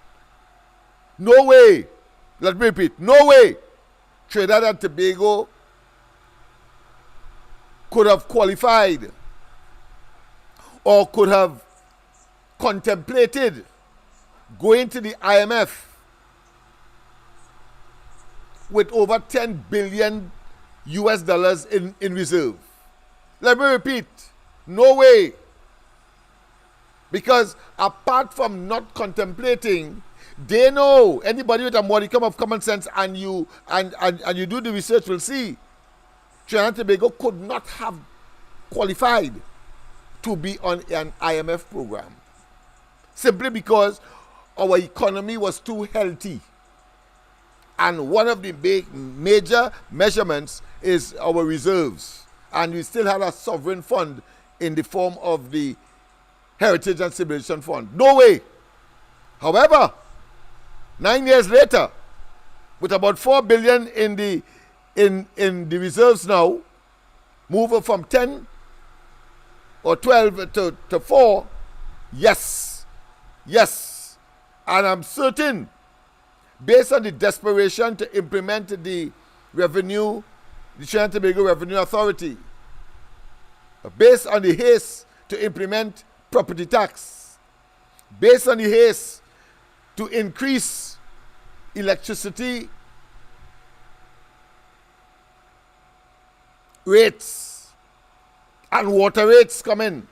No way. Let me repeat, no way Trinidad and Tobago could have qualified or could have contemplated going to the IMF with over $10 billion in reserve. Let me repeat, no way. Because apart from not contemplating, they know, anybody with a modicum of common sense and you do the research will see, Trinidad and Tobago could not have qualified to be on an IMF program. Simply because our economy was too healthy. And one of the major measurements is our reserves. And we still had a sovereign fund in the form of the Heritage and Civilization Fund. No way. However, 9 years later, with about $4 billion in the reserves now, moving from 10 or 12 to 4, yes. And I'm certain, based on the desperation to implement the Trinidad and Tobago Revenue Authority, based on the haste to implement property tax, based on the haste to increase electricity rates and water rates come in.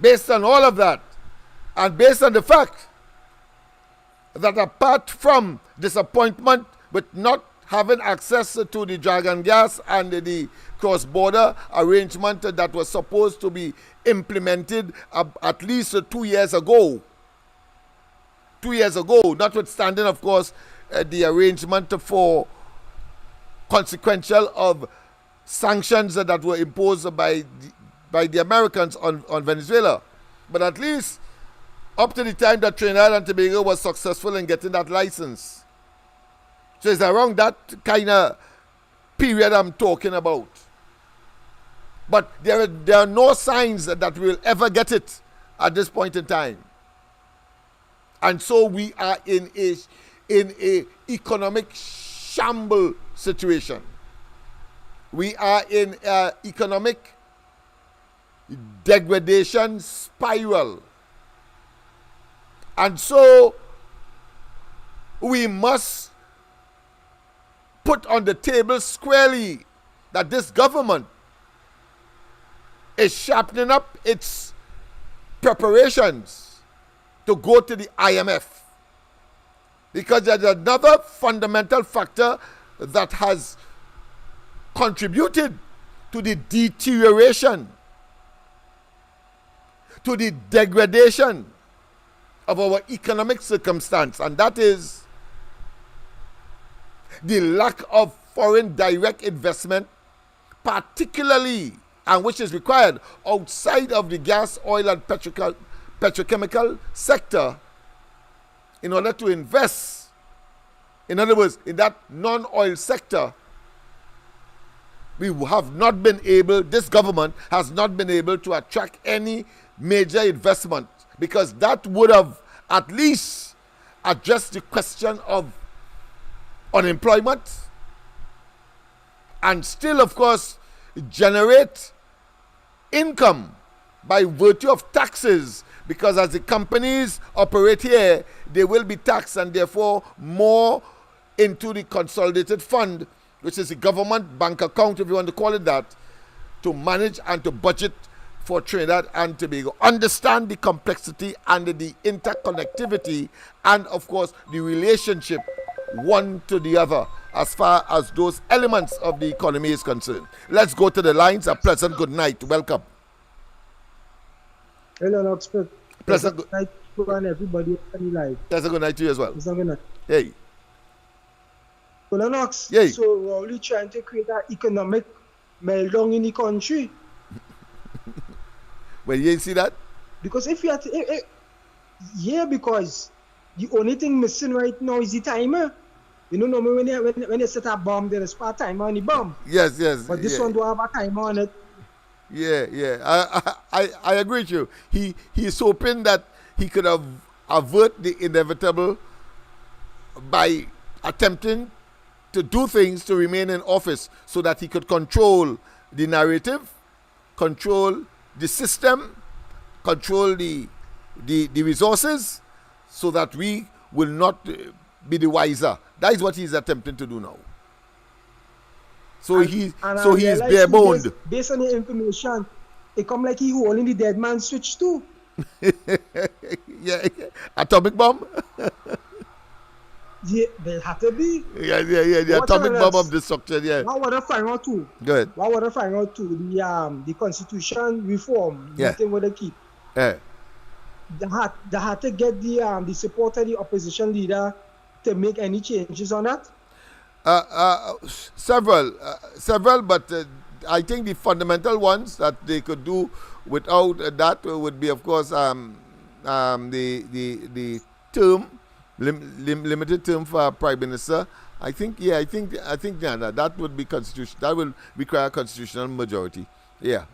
Based on all of that, and based on the fact that apart from disappointment with not having access to the dragon gas and the cross-border arrangement that was supposed to be implemented at least 2 years ago. 2 years ago, notwithstanding, of course, the arrangement for consequential of sanctions that were imposed by the Americans on Venezuela. But at least up to the time that Trinidad and Tobago was successful in getting that license. So it's around that kind of period I'm talking about. But there are no signs that we'll ever get it at this point in time. And so we are in a economic shamble situation. We are in an economic degradation spiral. And so we must put on the table squarely that this government is sharpening up its preparations to go to the IMF. Because there's another fundamental factor that has contributed to the deterioration, to the degradation of our economic circumstance, and that is the lack of foreign direct investment, particularly, and which is required outside of the gas, oil, and petrochemical sector in order to invest. In other words, in that non-oil sector, we have not been able, this government has not been able to attract any major investment, because that would have at least addressed the question of unemployment and still, of course, generate income by virtue of taxes, because as the companies operate here, they will be taxed and therefore more into the consolidated fund, which is the government bank account, if you want to call it that, to manage and to budget for Trinidad and Tobago. Understand the complexity and the interconnectivity and, of course, the relationship one to the other as far as those elements of the economy is concerned. Let's go to the lines. A pleasant good night. Welcome. Hello, LENNOX. Pleasant good night to everybody on the live. Pleasant good night to you as well. Pleasant good night. Hey. So, LENNOX, Yay. so we're only trying to create an economic meltdown in the country. Well, you see that? Because if you have to, yeah, because the only thing missing right now is the timer. You know, normally when you set a bomb, there is a timer on the bomb. Yes. But this one don't have a timer on it. Yeah. I agree with you. He's hoping that he could avert the inevitable by attempting to do things to remain in office so that he could control the narrative, control the system, control the resources, so that we will not be the wiser. That is what he's attempting to do now. So he's bare boned. Based on the information, it come like he holding the dead man switch too. Yeah, atomic bomb. Yeah, they have to be. Yeah. The atomic bomb of destruction. Yeah. What would I find out too? Good. What would I find out too? The constitution reform. Yeah. Thing would they keep. Yeah. They had to get the support of the opposition leader to make any changes on that. Several, but I think the fundamental ones that they could do without that would be, of course, the term. Limited term for Prime Minister. I think that would be constitution. That will require a constitutional majority. Yeah.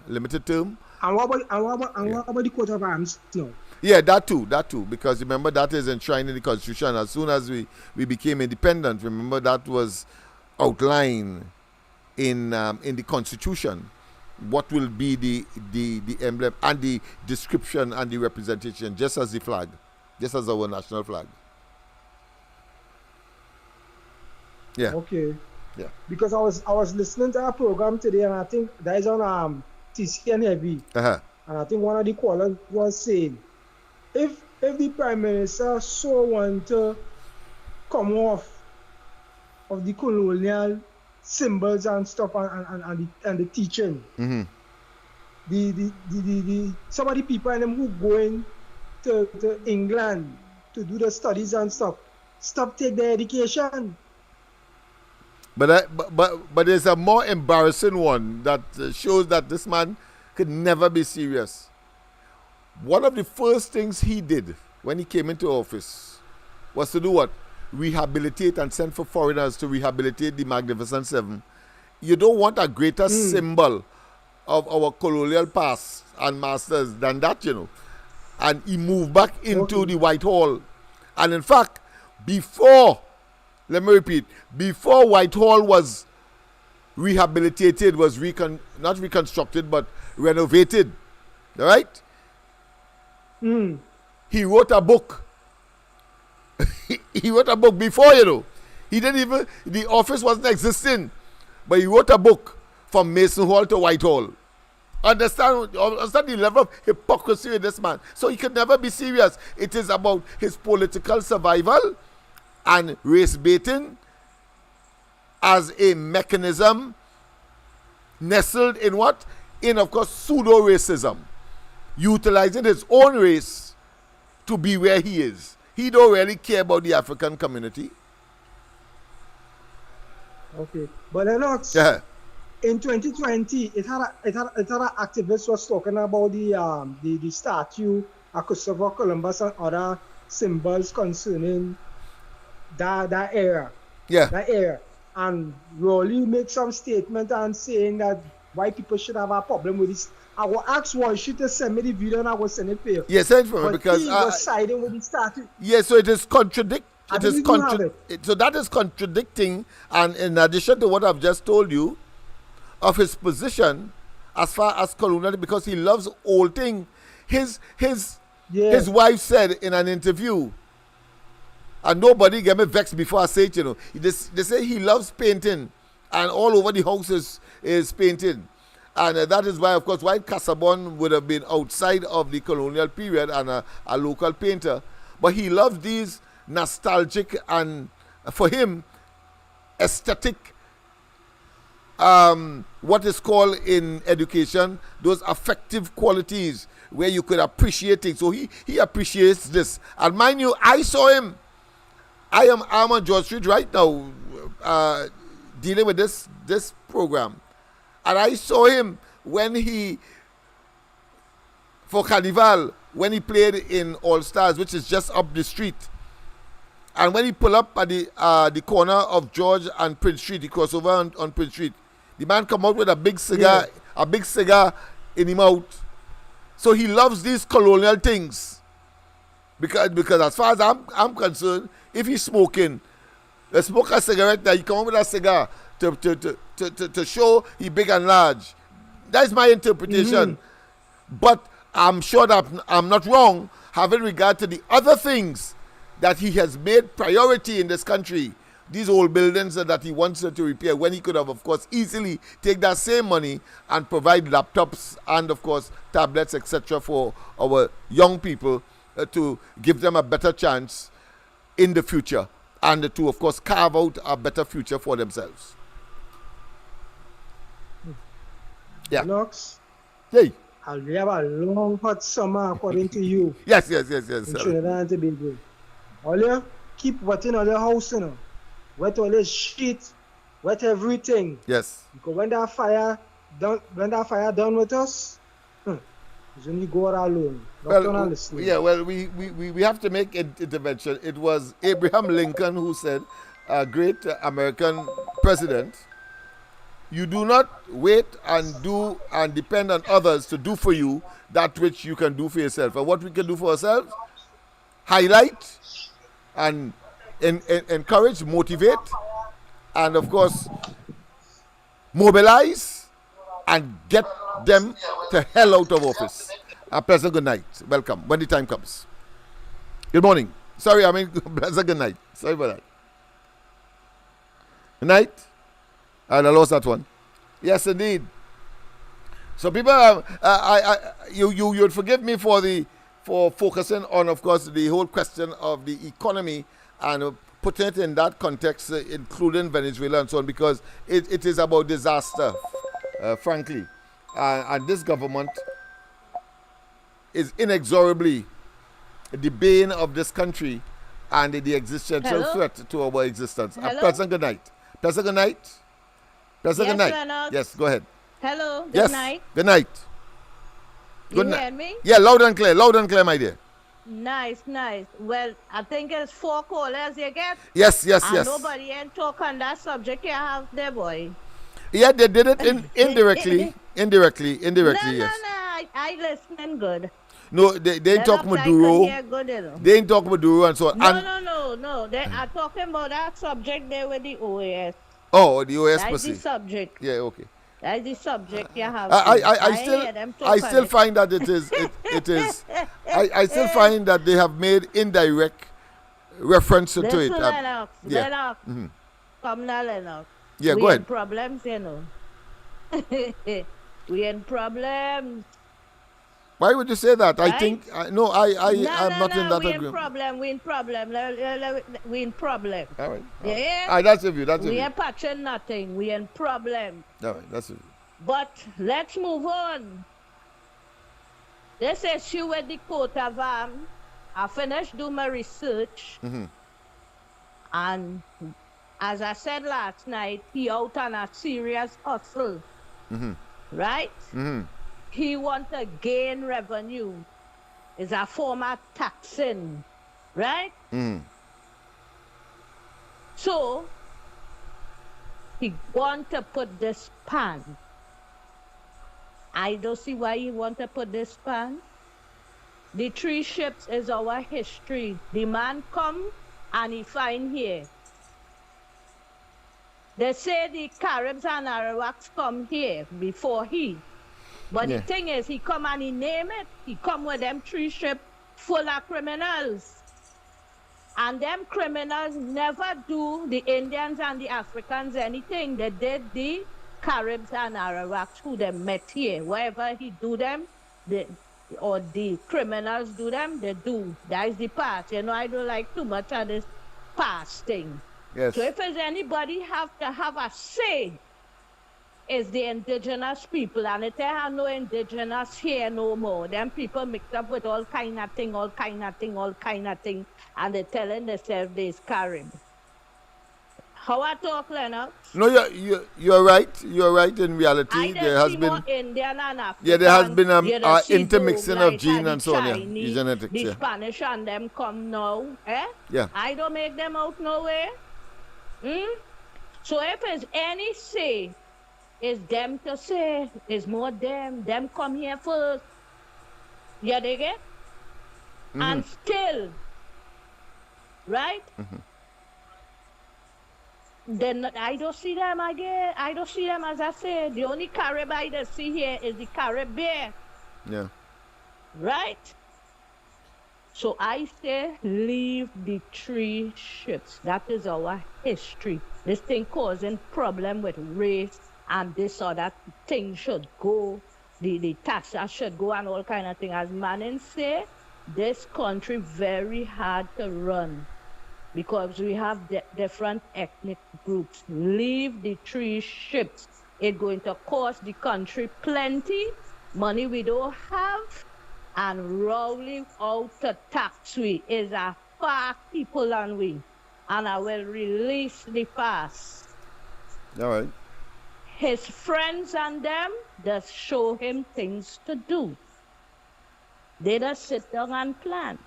Limited term. And what about the coat of arms? No. Yeah, that too. Because remember, that is enshrined in the Constitution. As soon as we became independent, remember that was outlined in the Constitution. What will be the emblem and the description and the representation, just as the flag. Just as our national flag. Yeah. Okay. Yeah. Because I was listening to our program today, and I think that is on TCN Heavy. Uh-huh. And I think one of the callers was saying, if the Prime Minister so want to come off of the colonial symbols and stuff and the teaching, mm-hmm. the some of the people and them who going to England to do the studies and stuff, stop take their education. But there's a more embarrassing one that shows that this man could never be serious. One of the first things he did when he came into office was to do what? Rehabilitate and send for foreigners to rehabilitate the Magnificent Seven. You don't want a greater symbol of our colonial past and masters than that, you know. And he moved back into the Whitehall. And in fact, before, let me repeat, before Whitehall was rehabilitated, was not reconstructed, but renovated, all right? He wrote a book. He wrote a book before, you know. He didn't even, the office wasn't existing, but he wrote a book from Mason Hall to Whitehall. Understand the level of hypocrisy in this man. So he could never be serious. It is about his political survival and race baiting as a mechanism nestled in what? In, of course, pseudo-racism. Utilizing his own race to be where he is. He don't really care about the African community. Okay. But Lennox, in 2020, it had an activist was talking about the statue of Christopher Columbus and other symbols concerning that era. Yeah. That era. And Rowley made some statement and saying that white people should have a problem with this. I will ask one, should they send me the video and I will send it for you. Yes, send for me because he was siding with the statue. Yes, so it is contradict. So that is contradicting, and in addition to what I've just told you, of his position as far as colonial, because he loves old thing. His wife said in an interview, and nobody get me vexed before I say it, you know. They say he loves painting, and all over the house is painting. And that is why, of course, White Casabon would have been outside of the colonial period and a local painter. But he loves these nostalgic and, for him, aesthetic, what is called in education, those affective qualities where you could appreciate things. So he appreciates this. And mind you, I saw him. I'm on George Street right now dealing with this program. And I saw him when for Carnival, when he played in All Stars, which is just up the street. And when he pulled up at the corner of George and Prince Street, he crossed over on Prince Street, the man come out with a big cigar, in his mouth. So he loves these colonial things. Because as far as I'm concerned, if he's smoking, let's smoke a cigarette now, he come out with a cigar to show he big and large. That's my interpretation. But I'm sure that I'm not wrong having regard to the other things that he has made priority in this country. These old buildings that he wants to repair, when he could have, of course, easily take that same money and provide laptops and, of course, tablets, etc. for our young people to give them a better chance in the future and to, of course, carve out a better future for themselves. Yeah. Lennox, hey. We have a long hot summer according to you. Yes. In Trinidad and Tobago. All you keep wetting all your house, you know. Wet all the shit, wet everything. Yes. Because when that fire done with us, it's when you go out alone. We have to make an intervention. It was Abraham Lincoln who said, a great American president, you do not wait and do and depend on others to do for you that which you can do for yourself. And what we can do for ourselves, highlight and encourage, motivate, and of course, mobilize and get them the hell out of office. A pleasant good night. Welcome when the time comes. Good morning. Sorry, I mean pleasant good night. Sorry about that. Good night. And I lost that one. Yes, indeed. So people, you'd forgive me for focusing on, of course, the whole question of the economy and putting it in that context, including Venezuela and so on, because it is about disaster, frankly. And this government is inexorably the bane of this country and the existential threat to our existence. A pleasant good night. Pleasant good night. Pleasant good night. Lennox. Yes, go ahead. Hello, good night. Good night. Good You night. hear me? Yeah, loud and clear, my dear. Nice. Well, I think it's 4 callers you get. Yes. And nobody ain't talk on that subject you have there, boy. Yeah, they did it indirectly. Indirectly, No, yes. I listening good. No, they ain't talk Lennox, I Maduro. could hear good, you know. They ain't talk Maduro and so on. No. They are talking about that subject there with the OAS. Oh, the OS That's pussy. the subject. Yeah, okay. That's the subject you have. I still find that it is I still find that they have made indirect reference to it. Lennox, yeah. Lennox. Come now, Lennox. Yeah, we go ahead. in problems, you know. We in problems. Why would you say that? Right? I think I'm not in that we agreement. We in problem. All right. Yeah. All right, that's your view. We ain't patching nothing. We in problem. All right, that's your view. But let's move on. This issue with the coat of arms, I finished doing my research. And as I said last night, he out on a serious hustle. Right? He want to gain revenue. It's a form of taxing. Right? So, he want to put this pan. I don't see why he want to put this pan. The 3 ships is our history. The man come and he find here. They say the Caribs and Arawaks come here before he. But the thing is, he come and he name it. He come with them 3 ships full of criminals. And them criminals never do the Indians and the Africans anything. They did the Caribs and Arawaks who they met here. Wherever he do them, or the criminals do them, they do. That is the past. You know, I don't like too much of this past thing. Yes. So if there's anybody have to have a say, it's the indigenous people. And if they have no indigenous here no more, them people mixed up with all kind of thing. And they're telling themselves they's Carib. How I talk, Lennox? No, you're right. You're right. In reality, there has been more Indian and African. Yeah, there has been intermixing of gene and so on. Chinese, genetics. The Spanish and them come now. Yeah. I don't make them out nowhere. So if there's any say, it's them to say. It's more them. Them come here first. You dig it? And still, right? Then I don't see them again. I don't see them, as I said. The only Carib I see here is the Carib bear. Yeah. Right? So I say leave the 3 ships. That is our history. This thing causing problem with race and this or that thing should go. The taxes should go and all kind of thing. As Manning say, this country very hard to run. Because we have different ethnic groups. Leave the 3 ships. It's going to cost the country plenty, money we don't have, and rolling out to tax we is a far people on we. And I will release the fast. All right. His friends and them just show him things to do. They just sit down and plan.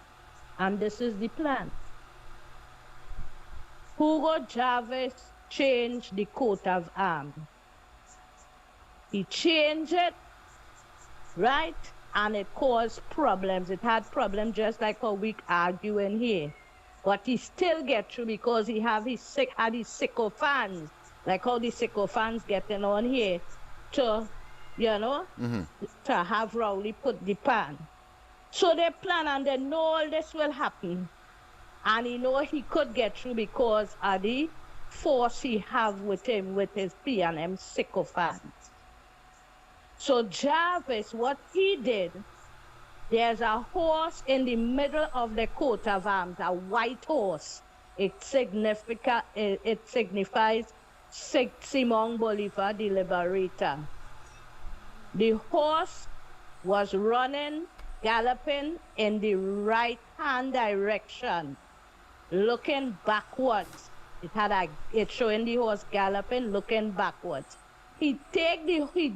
And this is the plan. Hugo Chavez changed the coat of arms. He changed it, right? And it caused problems. It had problems just like how we arguing here. But he still get through because he had his sycophants, like how the sycophants getting on here to, to have Rowley put the pan. So they plan and they know all this will happen. And he know he could get through because of the force he have with him, with his P&M sycophants. So Jarvis, what he did, there's a horse in the middle of the coat of arms, a white horse. It signifies Simon Bolivar, the liberator. The horse was running, galloping in the right-hand direction, looking backwards. It showing the horse galloping, looking backwards. He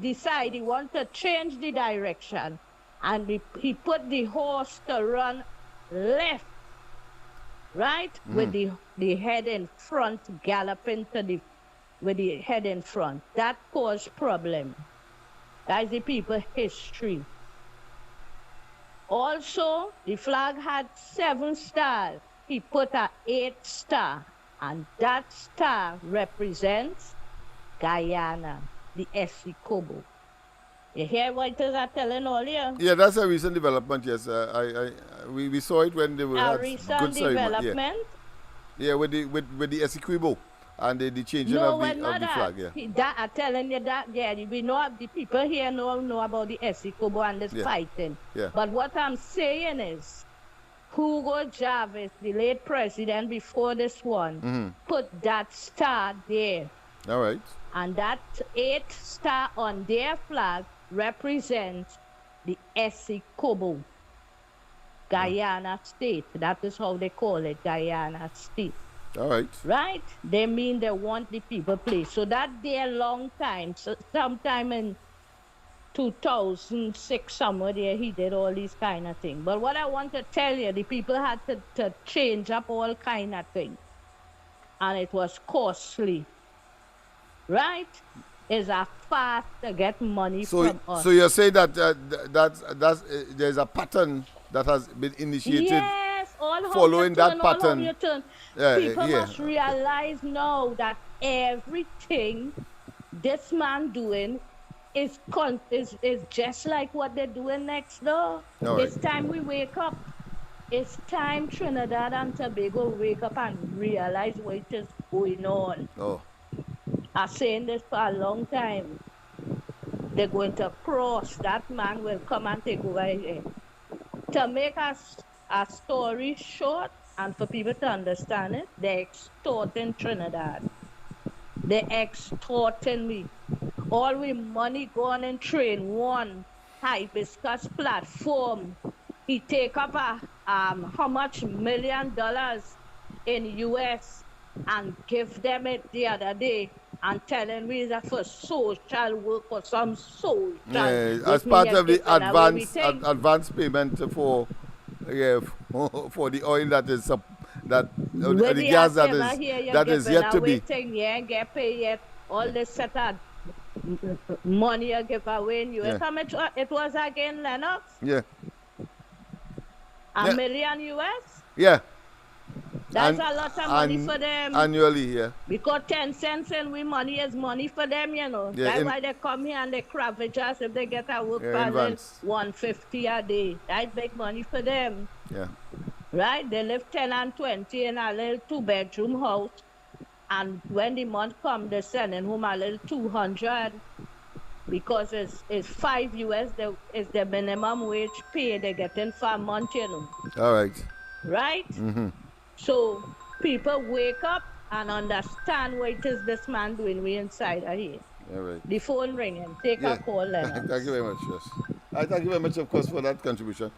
decide he want to change the direction. and he put the horse to run left, right, with the head in front, galloping with the head in front. That caused problem. That's the people history. Also, the flag had 7 stars. He put an 8th star, and that star represents Guyana, the Essecobo. You hear what it is I'm telling all you? Yeah, that's a recent development, yes. We saw it when they were A had recent good ceremony. development? Yeah, with the Essequibo and the changing No, of the flag, yeah. That, I'm telling you that, yeah, we know, the people here know about the Essecobo and this fighting. Yeah. But what I'm saying is, Hugo Chavez, the late president before this one, put that star there. All right. And that 8th star on their flag represents the Essecobo, Guyana state. That is how they call it, Guyana state. All right. Right? They mean they want the people place. So that there long time, so sometime in 2006, somewhere there, he did all these kind of things. But what I want to tell you, the people had to change up all kind of things. And it was costly. Right? It's a fast to get money from us. So you're saying that there's a pattern that has been initiated. Yes, following that pattern. People must realize now that everything this man doing is just like what they're doing next door. It's time we wake up. It's time Trinidad and Tobago wake up and realize what is going on. Oh. I'm saying this for a long time. They're going to cross. That man will come and take over here. To make us a story short and for people to understand it, they're extorting Trinidad. They're extorting me. All we money going in train one hibiscus platform. He take up how much $1 million in US and give them it the other day and telling me that for social work or some social. Yeah, as part of the advance payment for the oil that is the gas that is yet to be. Yeah, get paid yet. All this set of money you give away in US. How much it was again, LENNOX? Yeah. $1 million US? Yeah. That's a lot of money for them. Annually, yeah. Because 10 cents and we money is money for them, you know. Yeah, that's why they come here and they ravage us if they get a work permit, $150 a day. That's big money for them. Yeah. Right? They live 10 and 20 in a little 2-bedroom house. And when the month comes, they're sending home a little 200 because it's 5 US is the minimum wage pay they're getting for a month, you know. All right. Right? Mm-hmm. So people wake up and understand what it is this man doing. We inside are here. All right. The phone ringing. Take a call, LENNOX. Thank you very much, yes. I thank you very much, of course, for that contribution.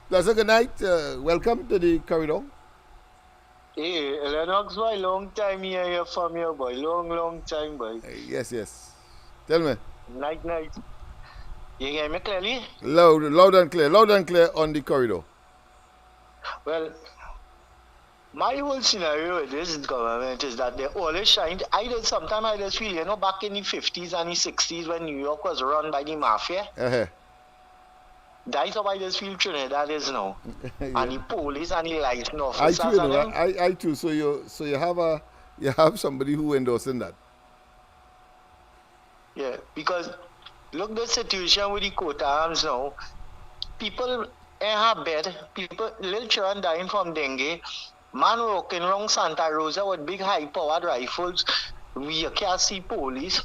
Pleasant good night. Welcome to the corridor. Hey, LENNOX, boy, long time here from you, boy. Long time, boy. Yes. Tell me. Night. You hear me clearly? Loud and clear on the corridor. Well, my whole scenario with this government is that they always shine. Sometimes I just feel, back in the 50s and the 60s when New York was run by the mafia. Uh-huh. That's how I just feel Trinidad is now. Yeah. And the police and the license officers. I too. So you have somebody who endorsing that. Yeah, because look the situation with the coat arms now. People in her bed, little children dying from dengue, man walking around Santa Rosa with big high-powered rifles. We can't see police.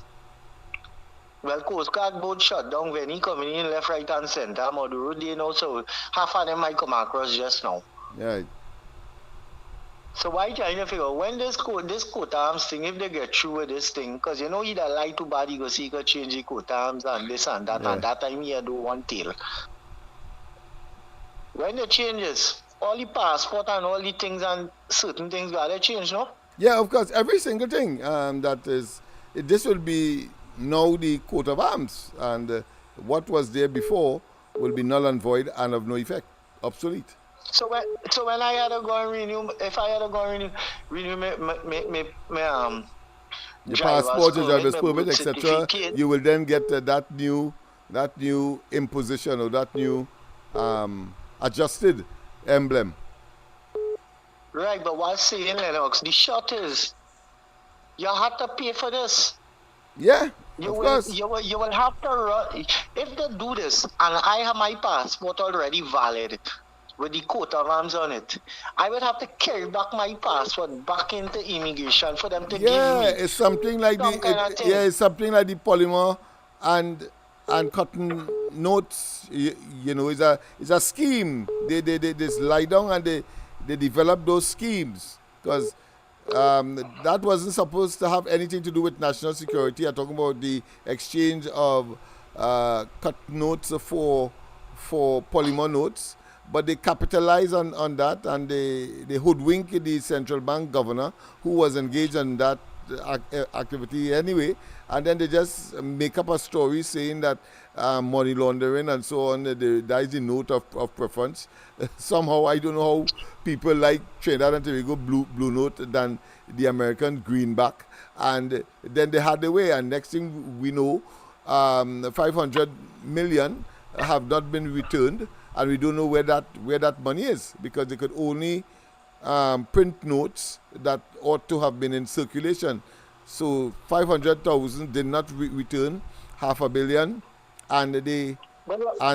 Well, Coast Guard boat shut down when he coming in left, right, and center. Maduro, they know, so half of them might come across just now. Right. So why trying to figure when this coat arms thing, if they get through with this thing, because he that lie too bad, he go see he could change the coat arms and this and that, and that time he do one tail. When it changes, all the passport and all the things and certain things gotta change, no? Yeah, of course, every single thing this will be now the coat of arms, and what was there before will be null and void and of no effect, obsolete. So when I had to go and renew, if I had to go and renew my Your passport, your driver's my permit, birth etc., certificate. you will then get that new imposition or that new adjusted emblem. Right, but what's saying, Lennox, the short is, you have to pay for this. Yeah, You of will, course. you will have to run. If they do this, and I have my passport already valid with the coat of arms on it, I would have to carry back my passport back into immigration for them to give me. It's something like it's something like the polymer and cotton notes. You know, it's a scheme. They lie down and they develop those schemes because that wasn't supposed to have anything to do with national security. I'm talking about the exchange of cut notes for polymer notes, but they capitalize on that and they hoodwink the central bank governor who was engaged in that activity anyway, and then they just make up a story saying that money laundering and so on, that is the note of preference. Somehow, I don't know how people like Trinidad and Tobago blue note than the American greenback. And then they had their way, and next thing we know, 500 million have not been returned, and we don't know where that money is, because they could only print notes that ought to have been in circulation. So 500,000 did not return, 500 million, and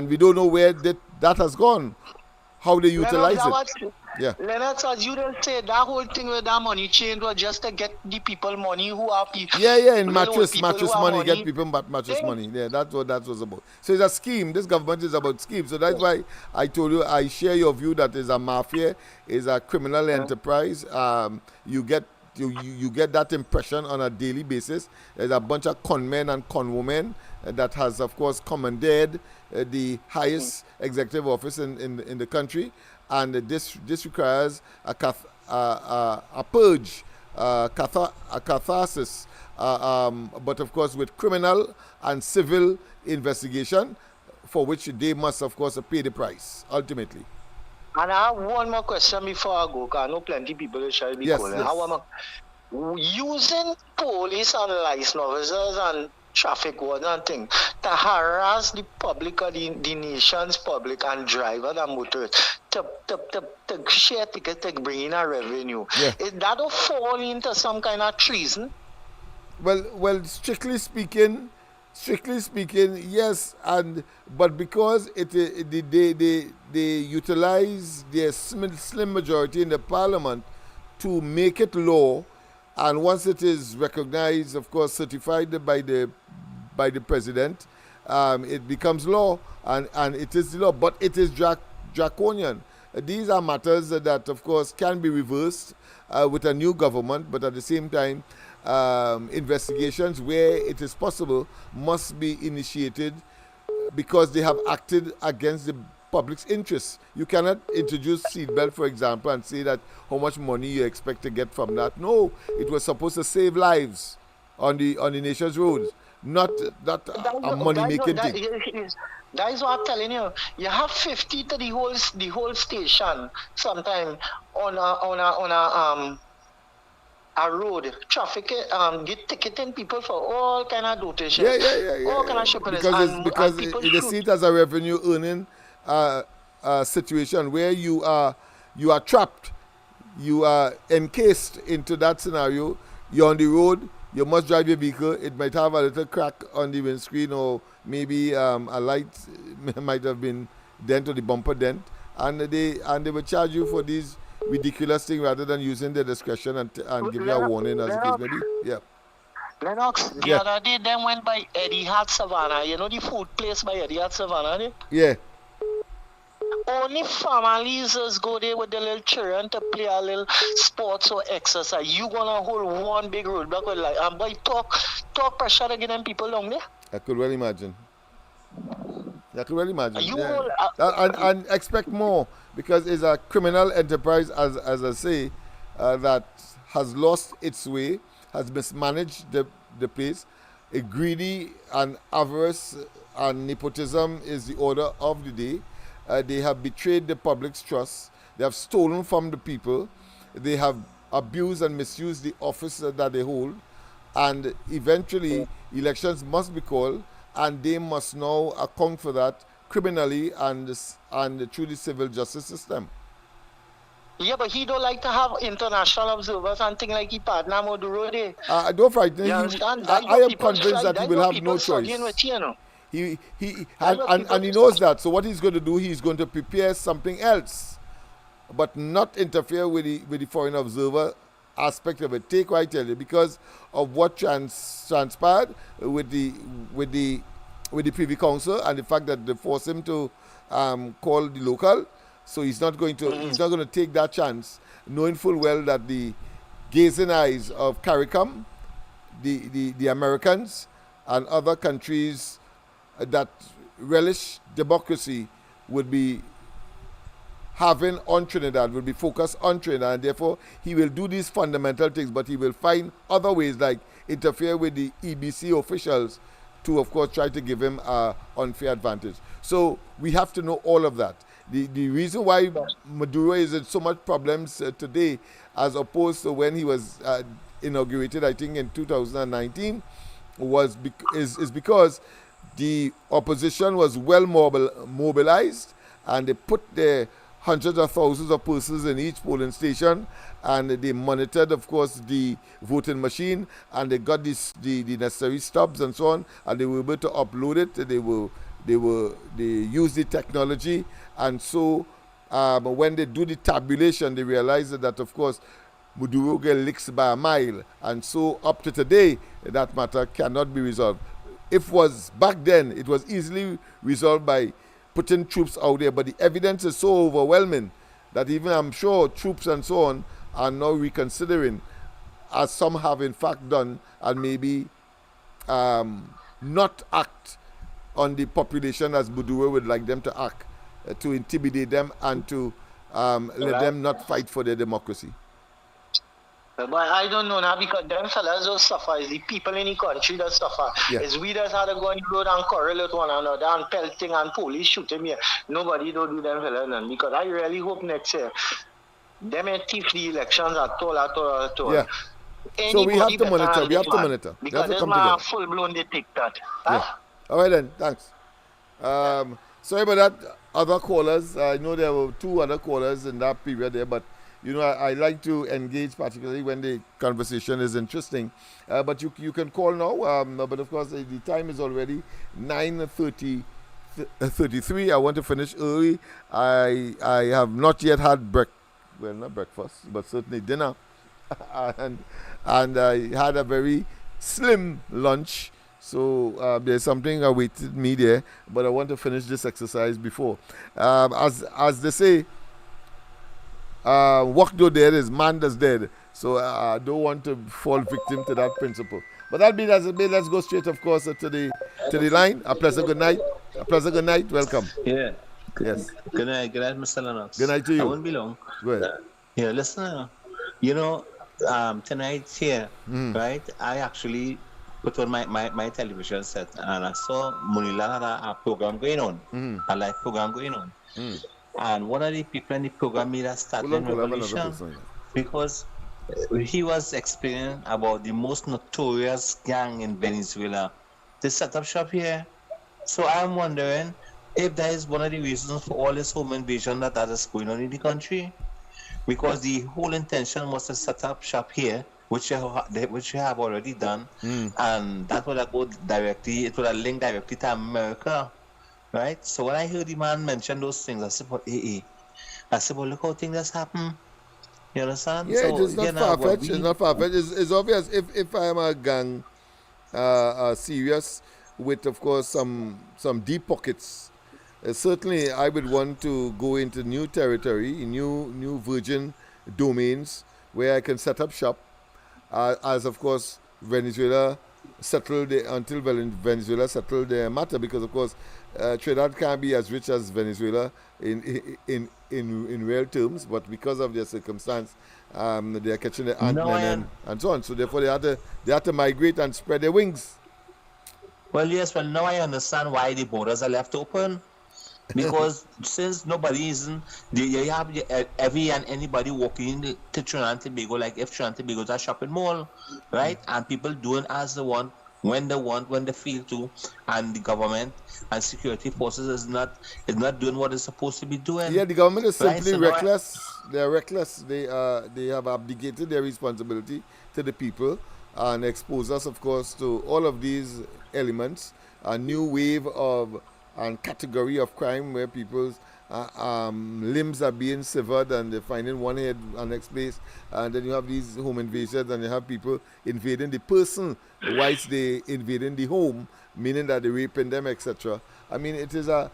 we don't know where that has gone, how they utilize it. Yeah. Lennox, as you don't say, that whole thing with that money change was just to get the people money who are people. Yeah, and mattress money, get people mattress money. Yeah, that's what that was about. So it's a scheme. This government is about schemes. So that's why I told you, I share your view that is a mafia, is a criminal enterprise. You get that impression on a daily basis. There's a bunch of con men and con women that has, of course, commandeered the highest executive office in the country. And this requires a purge, a catharsis, but of course with criminal and civil investigation, for which they must, of course, pay the price ultimately. And I have one more question before I go, because I know plenty people will shall be calling. Yes. Using police and license officers and traffic warden and things to harass the public or the nation's public and drivers and motorists to share tickets to bring in a revenue. Yeah. Is that a fall into some kind of treason? Well, strictly speaking, yes, but because they utilize their slim majority in the parliament to make it law, and once it is recognized, of course, certified by the president, it becomes law, and it is law, but it is draconian. These are matters that, of course, can be reversed with a new government, but at the same time, investigations where it is possible must be initiated because they have acted against the public's interests. You cannot introduce seatbelt, for example, and say that how much money you expect to get from that. No, it was supposed to save lives on the nation's roads, not a money-making thing. That is what I'm telling you. You have 50 to the whole station sometime on a road traffic, get ticketing people for all kind of dotation, all kind of shopping. Because they see it as a revenue earning situation where you are trapped, you are encased into that scenario. You're on the road, you must drive your vehicle. It might have a little crack on the windscreen, or maybe a light might have been dent, or the bumper dent, and they will charge you for these ridiculous things rather than using their discretion and give you a warning as the case may be. Yeah. Lennox, the other day them went by Eddie Hart Savannah. You know the food place by Eddie Hart Savannah? Yeah. Only families go there with the little children to play a little sports or exercise. You gonna hold one big roadblock with like boy talk pressure to get them people down there? I could well imagine. And expect more, because it's a criminal enterprise, as I say, that has lost its way, has mismanaged the place, a greedy and avarice and nepotism is the order of the day. They have betrayed the public's trust. They have stolen from the people. They have abused and misused the office that they hold. And eventually, elections must be called, and they must now account for that criminally and through the civil justice system. Yeah, but he don't like to have international observers and things like he partner Maduro there. Don't frighten You him. understand? I am convinced that he will have no choice. He and he knows that. So what he's going to do, he's going to prepare something else, but not interfere with the foreign observer aspect of it. Take what I tell you, because of what transpired with the Privy Council and the fact that they forced him to call the local. So he's not going to take that chance, knowing full well that the gazing eyes of CARICOM, the Americans, and other countries that relish democracy would be having on Trinidad, will be focused on Trinidad, and therefore he will do these fundamental things, but he will find other ways like interfere with the EBC officials to, of course, try to give him an unfair advantage. So we have to know all of that. The reason why Maduro is in so much problems today, as opposed to when he was inaugurated, I think in 2019, is because the opposition was well mobilized, and they put their hundreds of thousands of persons in each polling station, and they monitored, of course, the voting machine, and they got the necessary stubs and so on, and they were able to upload it. They used the technology, and so when they do the tabulation, they realize that, of course, Maduro get licks by a mile, and so up to today, that matter cannot be resolved. If was back then, it was easily resolved by putting troops out there, but the evidence is so overwhelming that even I'm sure troops and so on are now reconsidering, as some have in fact done, and maybe not act on the population as Maduro would like them to act, to intimidate them and to let them not fight for their democracy. But I don't know now, because them fellas don't suffer. It's the people in the country that suffer. Yeah. It's we that had to go on the road and quarrel with one another and pelting and police shooting here. Nobody don't do them fellas none, because I really hope next year them ain't thief the elections at all. Yeah. So we have to monitor. We have to monitor. Because this man full blown they take that. Yeah. Huh? All right then. Thanks. Sorry about that. Other callers. I know there were two other callers in that period there, but you know, I like to engage particularly when the conversation is interesting. But you can call now. But of course, the time is already 9:33. I want to finish early. I have not yet had not breakfast, but certainly dinner, and I had a very slim lunch. So there's something awaited me there. But I want to finish this exercise before, as they say. Walk though dead is man that's dead. So I don't want to fall victim to that principle. But that being as it may, let's go straight, of course, to the line. A pleasant good night. Welcome. Yeah. Yes. Good night, Mr. Lennox. Good night to you. I won't be long. Go ahead. Yeah, listen. Tonight here, right? I actually put on my television set, and I saw Munila had a program going on, a live program going on. And one of the people in the program made a startling revelation, because he was explaining about the most notorious gang in Venezuela. They set up shop here. So I'm wondering if that is one of the reasons for all this home invasion that is going on in the country. Because the whole intention was to set up shop here, which you have already done, and that would have it would have linked directly to America. Right? So when I heard the man mention those things, I said, look how things that's happened. You understand? Yeah, so, it's not far-fetched. It's not far-fetched. It's obvious if I am a gang serious with, of course, some deep pockets, certainly I would want to go into new territory, new virgin domains where I can set up shop, as, of course, Venezuela settled until Venezuela settled their matter, because, of course, Trinidad can't be as rich as Venezuela in real terms, but because of their circumstance, they are catching the ant and so on. So therefore, they had to migrate and spread their wings. Well, yes. Well, now I understand why the borders are left open. Because since nobody isn't, you have every and anybody walking to Trinidad and Tobago, like if Trinidad and Tobago is a shopping mall, right? And people doing as they want, when they feel to, and the government and security forces is not doing what it's supposed to be doing. Yeah, the government is right? simply So now reckless. They are reckless. They have abdicated their responsibility to the people and expose us, of course, to all of these elements. A new wave of and category of crime where people's limbs are being severed and they're finding one head and next place, and then you have these home invasions and you have people invading the person whilst they invading the home, meaning that they're raping them, etc. I mean, it is a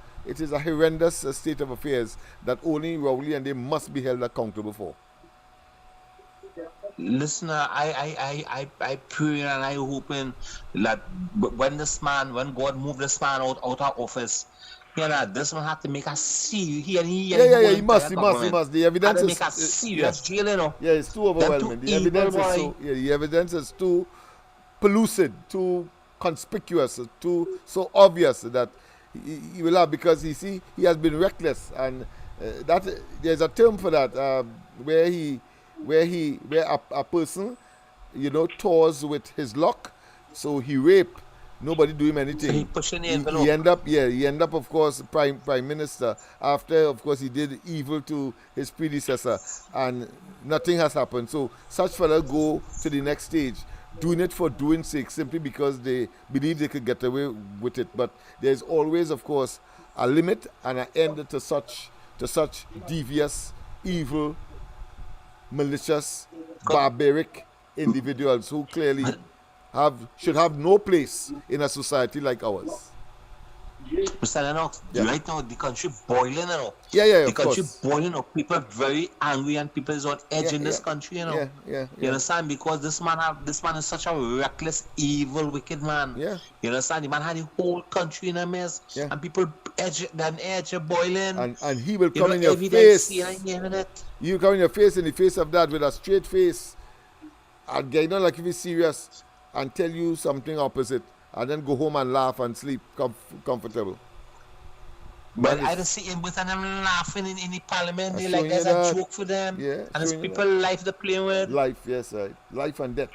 horrendous state of affairs that only Rowley and they must be held accountable for. Listen, I pray and I hoping that when God move this man out of office, this man have to make a serious. He must. The evidence is make a serious jail, you know. Yeah, it's too overwhelming. The evidence is too pellucid, too conspicuous, too so obvious that he will have, because he has been reckless, and that there's a term for that where a person, tours with his luck, so he rape, nobody do him anything. So he pushing the envelope. He end up, of course, prime minister after, of course, he did evil to his predecessor, and nothing has happened. So such fellas go to the next stage, doing it for doing sake, simply because they believe they could get away with it. But there's always, of course, a limit and an end to such devious, evil, malicious, barbaric individuals who clearly should have no place in a society like ours. Mr. Lennox, right now the country boiling, The country boiling up. People are very angry and people is on edge in this country, You understand? Because this man is such a reckless, evil, wicked man. Yeah. You understand? The man had the whole country in a mess, and people edge boiling. And he will come in your face. You come in the face of that with a straight face, and get like if he's serious, and tell you something opposite, and then go home and laugh and sleep comfortable. But I don't see him with them laughing in the parliament. They like there's a joke for them. Yeah, and it's people life they're playing with. Life, yes, right. Life and death.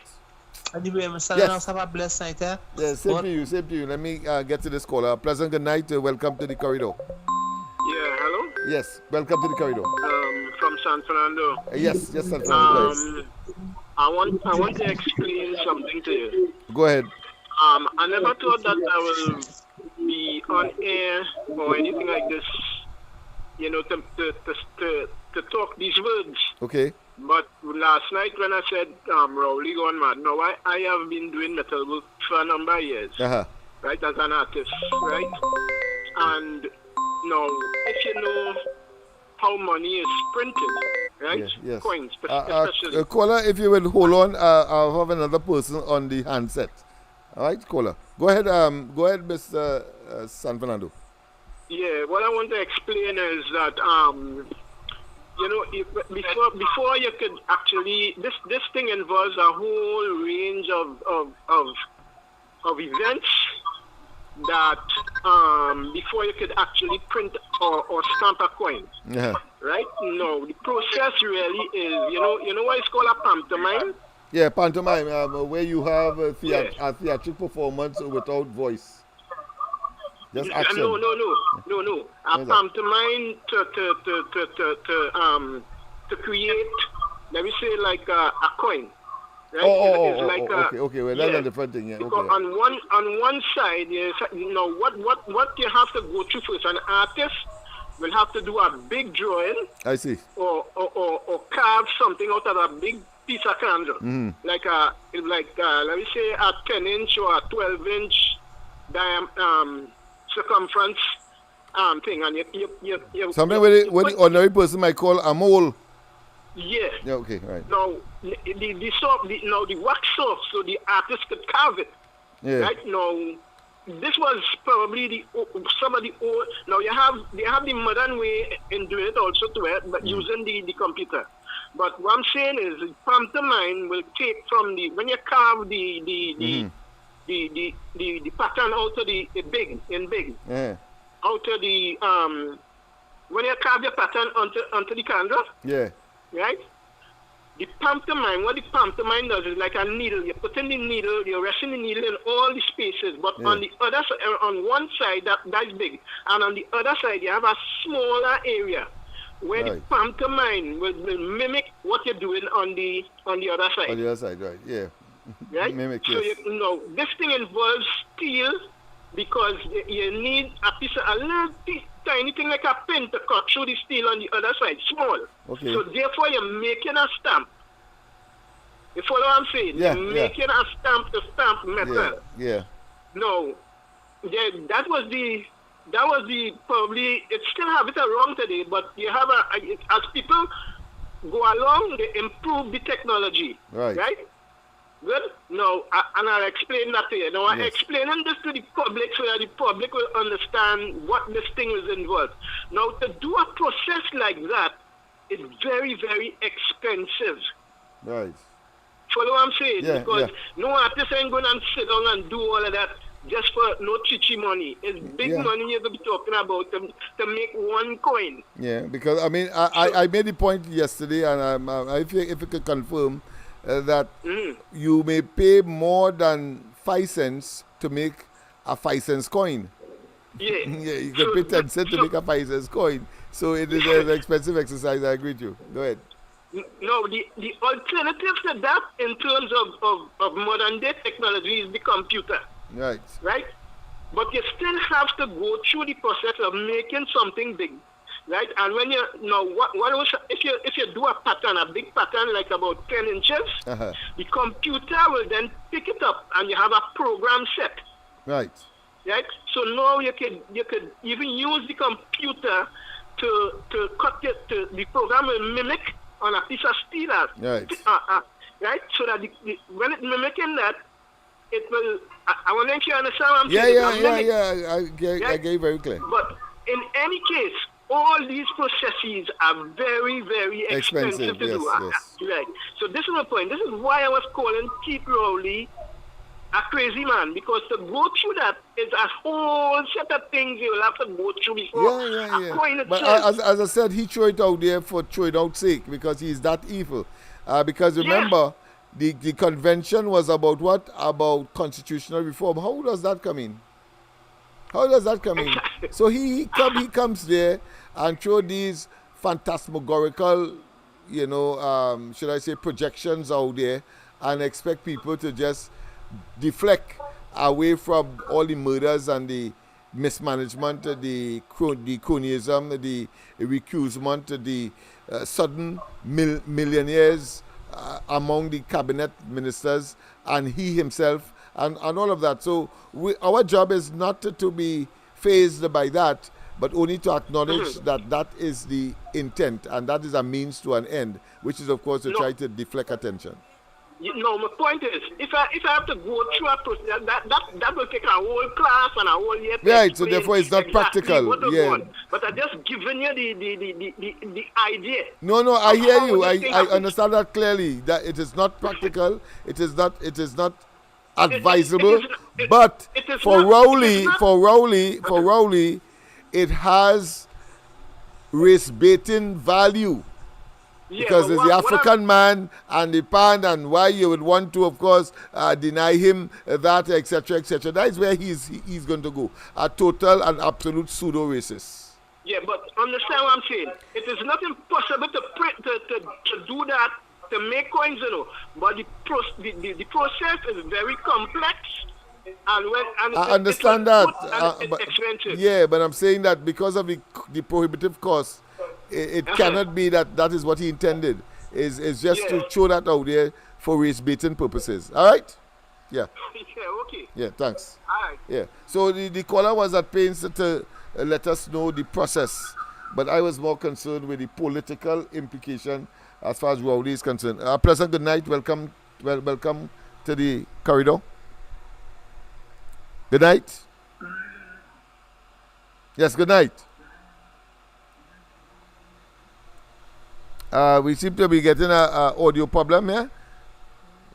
Anyway, Mr. Lennox, have a blessed night, eh? Yeah, same to you. Let me get to this caller. Pleasant good night. Welcome to the corridor. Yeah, hello? Yes, welcome to the corridor. From San Fernando. Yes, San Fernando. I want to explain something to you. Go ahead. I never thought that I will be on air or anything like this, to talk these words. Okay. But last night when I said Rowley gone mad, now I have been doing metal work for a number of years, right, as an artist, right? And now, if you know how money is printed, right? Yes. Coins, especially. Caller, if you will hold on, I'll have another person on the handset. All right, caller. Go ahead, Mr. San Fernando. Yeah, what I want to explain is that before you could actually, this thing involves a whole range of events that before you could actually print or stamp a coin. Yeah. Right? No, the process really is, you know what it's called a pantomime? Yeah, pantomime, where you have a theatrical performance without voice. Just action. No. A pantomime to create, let me say, like a coin. Right? Okay. Well, that's a different thing. Yeah. Because okay. on one side, what you have to go through first, an artist will have to do a big drawing. I see. Or carve something out of a big piece of candle, like let me say a 10-inch or a 12-inch circumference thing, and you something what the ordinary person might call a mole. Yeah. Yeah. Okay. Right. Now the wax soft, so the artist could carve it. Yeah. Right now, this was probably some of the old. Now they have the modern way in doing it also to it, but using the computer. But what I'm saying is, pantomime will take from when you carve the the pattern out of the big. Yeah. Out of the when you carve your pattern onto the candle, Yeah. right? The pantomime, what the pantomime does is like a needle. You put in the needle, you're resting the needle in all the spaces, but on the other side, on one side that's big, and on the other side you have a smaller area where the pantomime will mimic what you're doing on the other side. On the other side, right? Yeah. Right? Mimic, so yes. you know this thing involves steel because you need a little tiny thing like a pin to cut through the steel on the other side, small. Okay. So therefore you're making a stamp. You follow what I'm saying? Yeah, you're making a stamp to stamp metal. Yeah. No. That was the probably it still have it wrong today, but you have as people go along, they improve the technology. Right? Good? No, and I'll explain that to you. Now, I'm explaining this to the public so that the public will understand what this thing is involved. Now, to do a process like that is very, very expensive. Right. Follow what I'm saying? Yeah, because no artist ain't going to sit down and do all of that just for no chichi money. It's big money you're going to be talking about to make one coin. Yeah, because, I mean, I made the point yesterday, and if you could confirm, that you may pay more than 5 cents to make a 5 cents coin. Yeah. You can pay 10 cents to make a 5 cents coin. So it is an expensive exercise. I agree with you. Go ahead. No, the alternative to that in terms of modern day technology is the computer. Right. Right? But you still have to go through the process of making something big. Right, and when you if you do a pattern, a big pattern like about 10 inches, the computer will then pick it up, and you have a program set. Right. Right. So now you could even use the computer to cut it. The program will mimic on a piece of steel. Right. Right. So that when it's mimicking that, it will. I want to make you understand what I'm saying. Yeah. I get it very clear. But in any case, all these processes are very, very expensive to do. Yes. Right. So this is my point. This is why I was calling Keith Rowley a crazy man, because to go through that is a whole set of things you will have to go through before a coin But itself. as I said, he threw it out there for throw it out sake because he's that evil. Because remember, the convention was about what? About constitutional reform. How does that come in? So he comes there and throw these phantasmagorical, should I say, projections out there and expect people to just deflect away from all the murders and the mismanagement, the cronyism, the recusement, the sudden millionaires among the cabinet ministers and he himself and all of that. So our job is not to be fazed by that, but only to acknowledge that is the intent and that is a means to an end, which is, of course, to try to deflect attention. My point is, if I have to go through a process, that will take a whole class and a whole year. Right, so therefore it's not practical. But I'm just giving you the idea. No, I hear you. I understand that clearly, that it is not practical. It is not advisable. But for Rowley, it has race baiting value. Because there's the African man and the pan, and why you would want to, of course, deny him that, etc., etc. That is where he's going to go. A total and absolute pseudo-racist. Yeah, but understand what I'm saying. It is not impossible to do that, to make coins, But the process is very complex. And I understand that. It's expensive. Yeah, but I'm saying that because of the prohibitive cost, it cannot be that is what he intended. Is just to throw that out there for race baiting purposes. All right? Yeah. Okay. Yeah, thanks. All right. Yeah. So the caller was at pains to let us know the process, but I was more concerned with the political implication as far as Rowley is concerned. Pleasant good night. Welcome to the corridor. Good night. Yes, good night. We seem to be getting a audio problem here.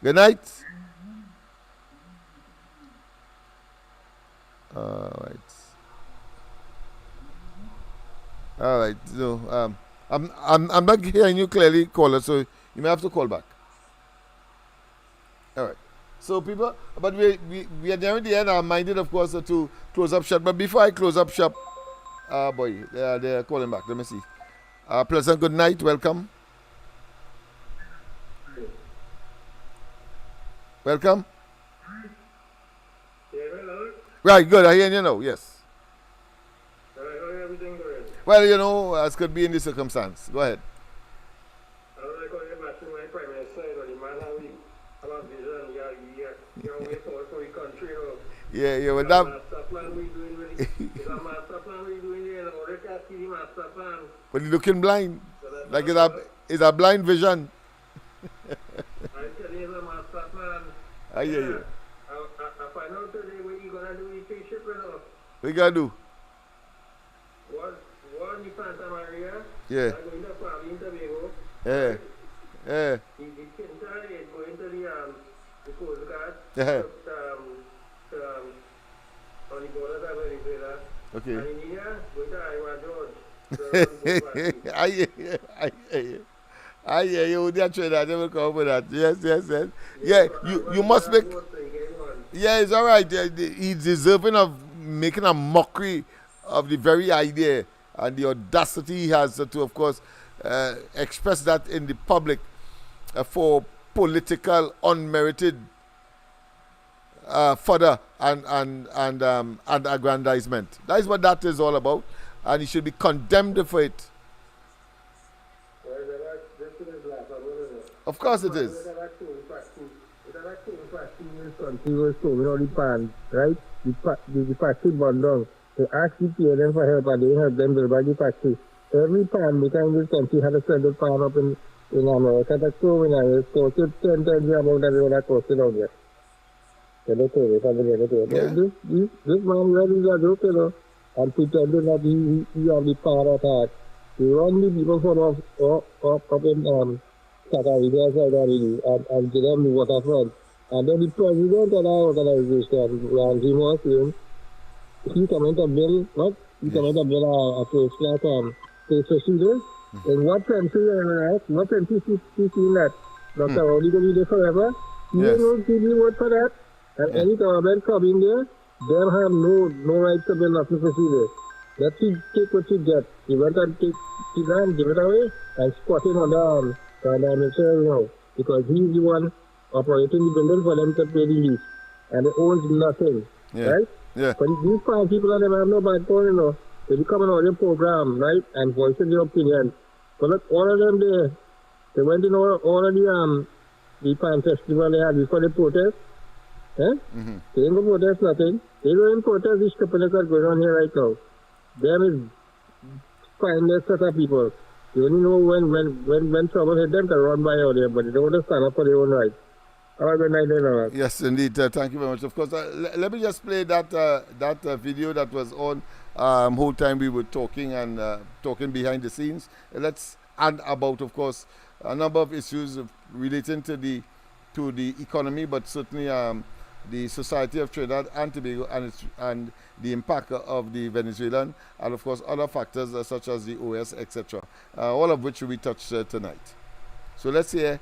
Good night. All right. So I'm not hearing you clearly, caller. So you may have to call back. All right. So people, but we are nearing the end. I'm minded, of course, to close up shop. But before I close up shop, boy, they're calling back. Let me see. Pleasant good night. Welcome. Welcome. Right, good. I hear you now. Yes. Well, you know, as could be in this circumstance. Go ahead. Yeah, with that. But you're looking blind. Like it's a blind vision. I hear you. I find out today what you gonna do with your ship, you know. What you gonna do? One in Santa Maria. Yeah. I'm going to Palm Tobago. Yeah. Yeah. The Quinta is going to the Coast Guard. Yeah. On the borders of Venezuela. Okay. And in India, going to Iowa George. I hear you. They're Trinidad. They will come for that. Yes. Yeah, you must make. Yeah, it's all right. He's deserving of making a mockery of the very idea and the audacity he has to, of course, express that in the public for political, unmerited fodder and aggrandizement. That is what that is all about, and he should be condemned for it. Of course it is. Country was coming on the pan, right? The factory burned down. They asked the PLM for help and they helped them build back the factory. Every pan maker in this country had a standard pan up in America. That's so when I was costed 10 times the amount that they would have costed out there. This man really is a joke, you know, and pretending that he has the power of heart. He run the people from up in and give them the waterfront. And then the president of our organization, Randy was saying, he coming to build, what? He coming to build a place like place procedures. In what country, what country is seen that? Dr. Rowley going to be there forever? He don't give you word for that. And any government come in there, they have no right to build nothing procedures. Let you take what you get. You went and take the land, give it away, and squat it on the minister, you know, because he's the one operating the building for them to pay the lease. And they owns nothing, right? Yeah. But these five people that have no backbone, you know, they become an audio program, right? And voicing their opinion. But look, all of them there, they went in all of the Pan Festival they had before the protest. Eh? They didn't go protest nothing. They don't protest this couple that's going on here right now. Them is spineless set of people. They only know when trouble hit them to run by out there, but they don't want to stand up for their own rights. Have a good night, Yes, indeed. Thank you very much. Of course, let me just play that video that was on whole time we were talking and talking behind the scenes. Let's add about, of course, a number of issues relating to the economy, but certainly the society of Trinidad and Tobago and the impact of the Venezuelan, and of course other factors such as the OS, etc. All of which we touched tonight. So let's hear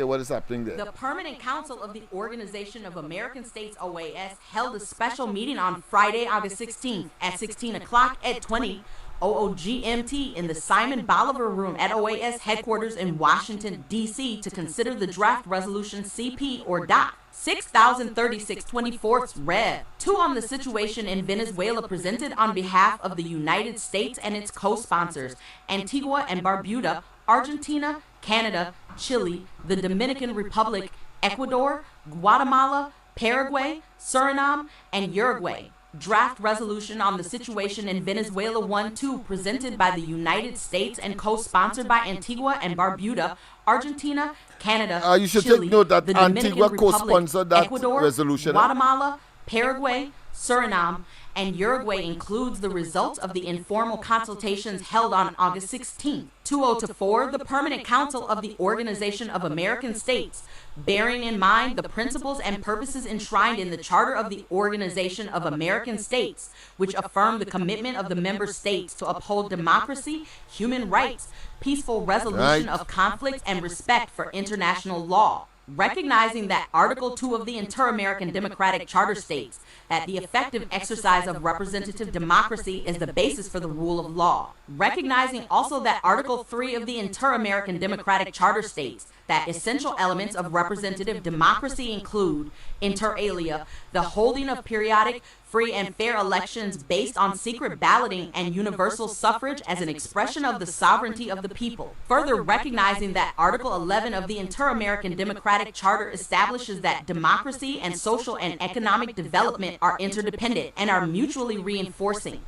what is happening there. The Permanent Council of the Organization of American States, OAS, held a special meeting on Friday, August 16th at 16 o'clock at 20 OOGMT in the Simon Bolivar Room at OAS headquarters in Washington, D.C. to consider the draft resolution CP or DOC 6036-24 Rev. 2 on the situation in Venezuela presented on behalf of the United States and its co-sponsors, Antigua and Barbuda, Argentina, Canada, Chile, the Dominican Republic, Ecuador, Guatemala, Paraguay, Suriname, and Uruguay. Draft resolution on the situation in Venezuela 1-2 presented by the United States and co-sponsored by Antigua and Barbuda, Argentina, Canada, you should Chile, take note that the Antigua Dominican Republic, co-sponsored that Ecuador, resolution. Guatemala, Paraguay, Suriname, and Uruguay includes the results of the informal consultations held on August 16, 2004, the Permanent Council of the Organization of American States, bearing in mind the principles and purposes enshrined in the Charter of the Organization of American States, which affirm the commitment of the member states to uphold democracy, human rights, peaceful resolution of conflicts, and respect for international law. Recognizing that Article 2 of the Inter-American Democratic Charter states that the effective exercise of representative democracy is the basis for the rule of law. Recognizing also that Article 3 of the Inter-American Democratic Charter states that essential elements of representative democracy include, inter alia, the holding of periodic, free and fair elections based on secret balloting and universal suffrage as an expression of the sovereignty of the people. Further recognizing that Article 11 of the Inter-American Democratic Charter establishes that democracy and social and economic development are interdependent and are mutually reinforcing.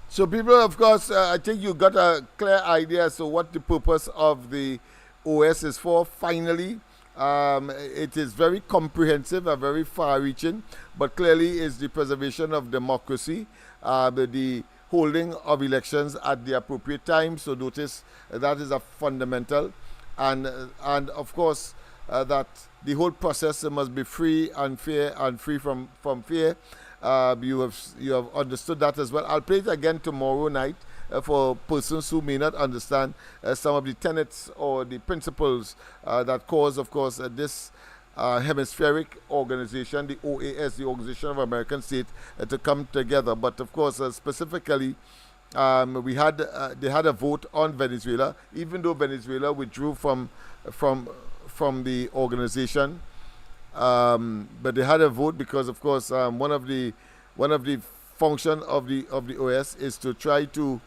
So people, of course, I think you got a clear idea as to what the purpose of the OS is for. Finally, it is very comprehensive and very far-reaching, but clearly is the preservation of democracy, the holding of elections at the appropriate time. So notice that is a fundamental, and of course that the whole process must be free and fair and free from fear. You have understood that as well. I'll play it again tomorrow night for persons who may not understand some of the tenets or the principles that cause, of course, this hemispheric organization, the OAS, the Organization of American States, to come together. But of course, specifically, they had a vote on Venezuela, even though Venezuela withdrew from the organization. But they had a vote because, of course, one of the function of the OS is to try to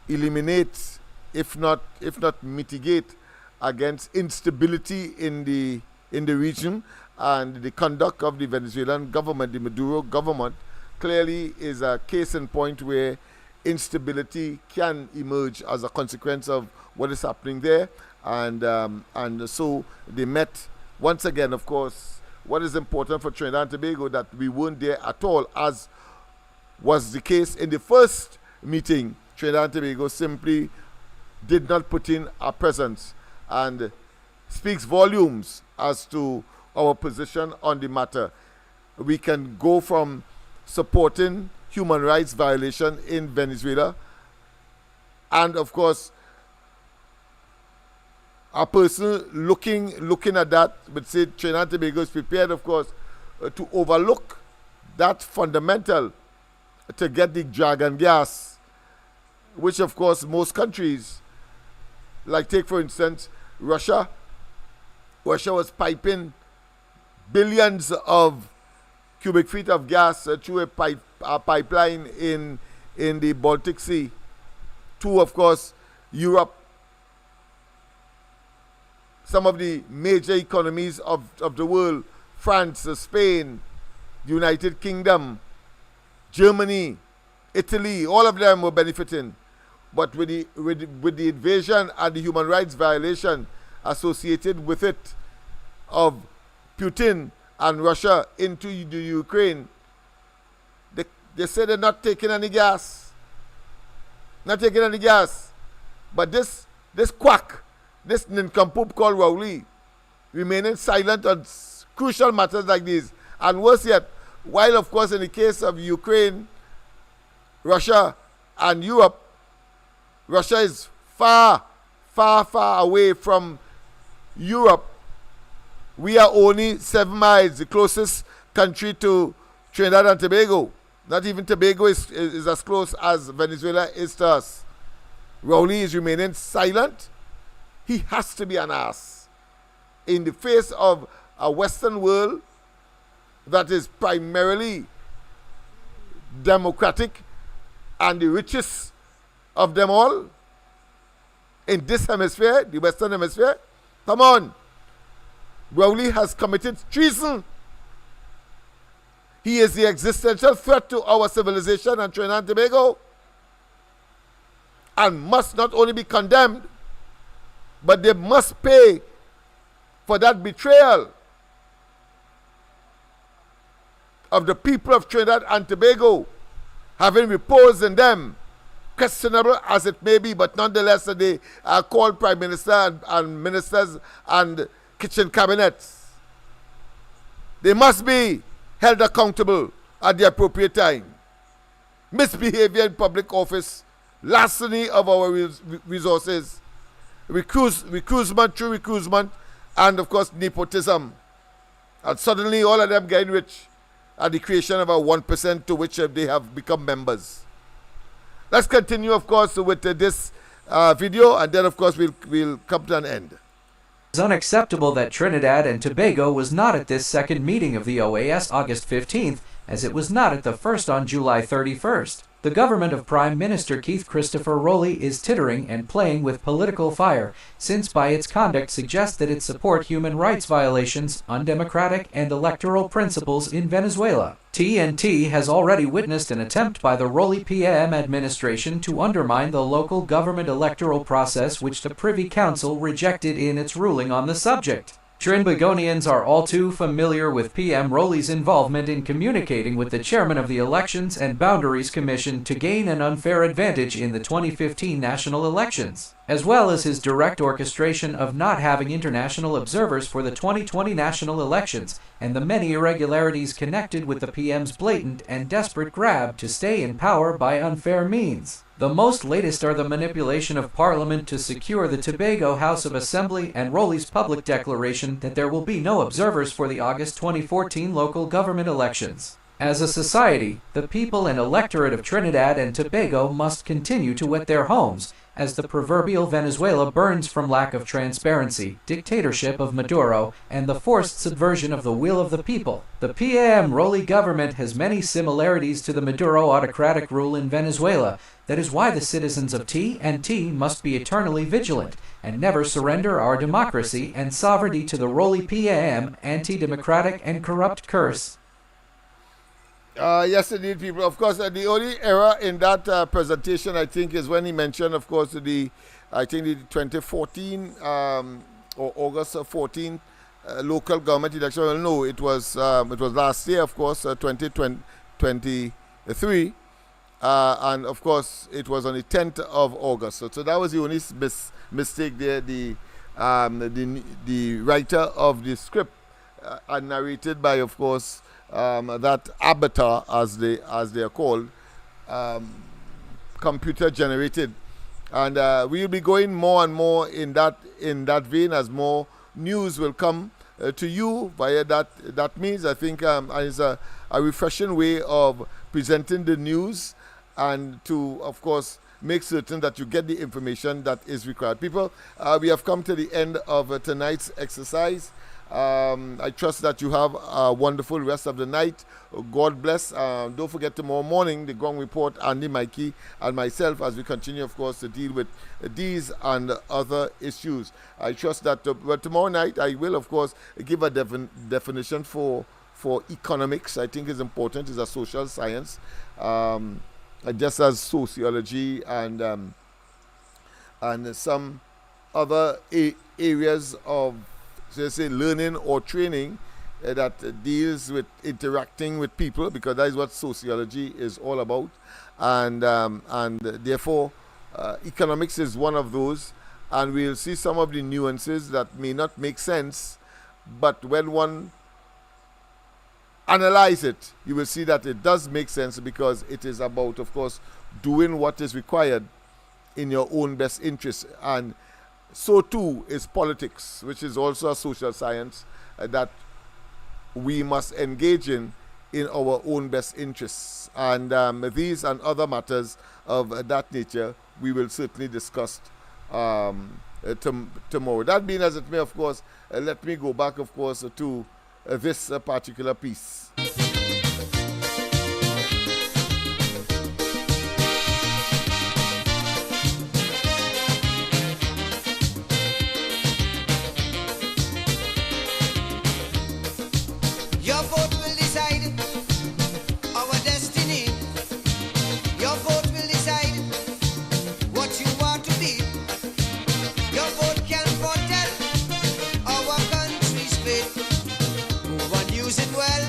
eliminate, if not mitigate, against instability in the region, and the conduct of the Venezuelan government, the Maduro government, clearly is a case in point where instability can emerge as a consequence of what is happening there, and so they met. Once again, of course, what is important for Trinidad and Tobago that we weren't there at all, as was the case in the first meeting. Trinidad and Tobago simply did not put in a presence, and speaks volumes as to our position on the matter. We can go from supporting human rights violation in Venezuela, and of course, a person looking at that would say Trinidad and Tobago is prepared, of course, to overlook that fundamental to get the dragon gas, which of course most countries, like take for instance Russia was piping billions of cubic feet of gas through a pipeline in the Baltic Sea to, of course, Europe. Some of the major economies of the world, France, Spain, United Kingdom, Germany, Italy, all of them were benefiting. But with the invasion and the human rights violation associated with it of Putin and Russia into the Ukraine, they say they're not taking any gas. Not taking any gas. But this quack, this nincompoop called Rowley, remaining silent on crucial matters like these. And worse yet, while of course in the case of Ukraine, Russia and Europe, Russia is far, far, far away from Europe. We are only 7 miles, the closest country to Trinidad and Tobago. Not even Tobago is as close as Venezuela is to us. Rowley is remaining silent. He has to be an ass in the face of a Western world that is primarily democratic and the richest of them all in this hemisphere, the Western hemisphere. Come on. Rowley has committed treason. He is the existential threat to our civilization and Trinidad and Tobago, and must not only be condemned, but they must pay for that betrayal. of the people of Trinidad and Tobago, having reposed in them, questionable as it may be, but nonetheless they are called prime minister and ministers and kitchen cabinets. They must be held accountable at the appropriate time. Misbehavior in public office, larceny of our resources, recruitment through recruitment, and of course nepotism. And suddenly all of them getting rich at the creation of a 1% to which they have become members. Let's continue, of course, with this video, and then, of course, we'll come to an end. It's unacceptable that Trinidad and Tobago was not at this second meeting of the OAS August 15th, as it was not at the first on July 31st. The government of Prime Minister Keith Christopher Rowley is tittering and playing with political fire, since by its conduct suggests that it support human rights violations, undemocratic and electoral principles in Venezuela. TNT has already witnessed an attempt by the Rowley PM administration to undermine the local government electoral process, which the Privy Council rejected in its ruling on the subject. Trinbagonians are all too familiar with PM Rowley's involvement in communicating with the chairman of the Elections and Boundaries Commission to gain an unfair advantage in the 2015 national elections, as well as his direct orchestration of not having international observers for the 2020 national elections, and the many irregularities connected with the PM's blatant and desperate grab to stay in power by unfair means. The most latest are the manipulation of Parliament to secure the Tobago House of Assembly and Rowley's public declaration that there will be no observers for the August 2014 local government elections. As a society, the people and electorate of Trinidad and Tobago must continue to wet their homes, as the proverbial Venezuela burns from lack of transparency, dictatorship of Maduro, and the forced subversion of the will of the people. The PM Rowley government has many similarities to the Maduro autocratic rule in Venezuela. That is why the citizens of TNT must be eternally vigilant and never surrender our democracy and sovereignty to the Rowley PM anti-democratic and corrupt curse. Yes, indeed, people. Of course, the only error in that presentation, I think, is when he mentioned, of course, the 2014 or August 14 local government election. Well, no, it was last year, of course, 2023, and of course, it was on the 10th of August. So that was the only mistake there. The writer of the script narrated by, of course, that avatar, as they are called, computer generated, and we'll be going more and more in that vein as more news will come to you via that means. I think it's a refreshing way of presenting the news, and to, of course, make certain that you get the information that is required. People, we have come to the end of tonight's exercise. I trust that you have a wonderful rest of the night. God bless. Don't forget tomorrow morning, the Gong Report, Andy, Mikey, and myself, as we continue, of course, to deal with these and other issues. I trust that tomorrow night I will, of course, give a definition for economics. I think is important. It's a social science, just as sociology and some other areas of, so say, learning or training that deals with interacting with people, because that is what sociology is all about, and therefore economics is one of those, and we'll see some of the nuances that may not make sense, but when one analyze it, you will see that it does make sense, because it is about, of course, doing what is required in your own best interest. And so too is politics, which is also a social science that we must engage in our own best interests. And these and other matters of that nature we will certainly discuss tomorrow. That being as it may, of course, let me go back, of course, to this particular piece. Your vote will decide our destiny. Your vote will decide what you want to be. Your vote can foretell our country's fate. Move and use it well.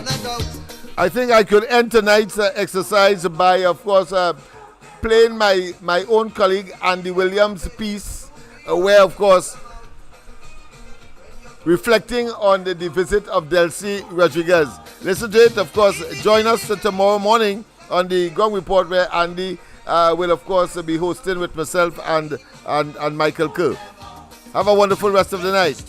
beyond a doubt. I think I could end tonight's exercise by, of course, playing my own colleague Andy Williams' piece, where, of course, reflecting on the visit of Delcy Rodriguez. Listen to it, of course. Join us tomorrow morning on the Gong Report, where Andy will, of course, be hosting with myself and Michael Kerr. Have a wonderful rest of the night.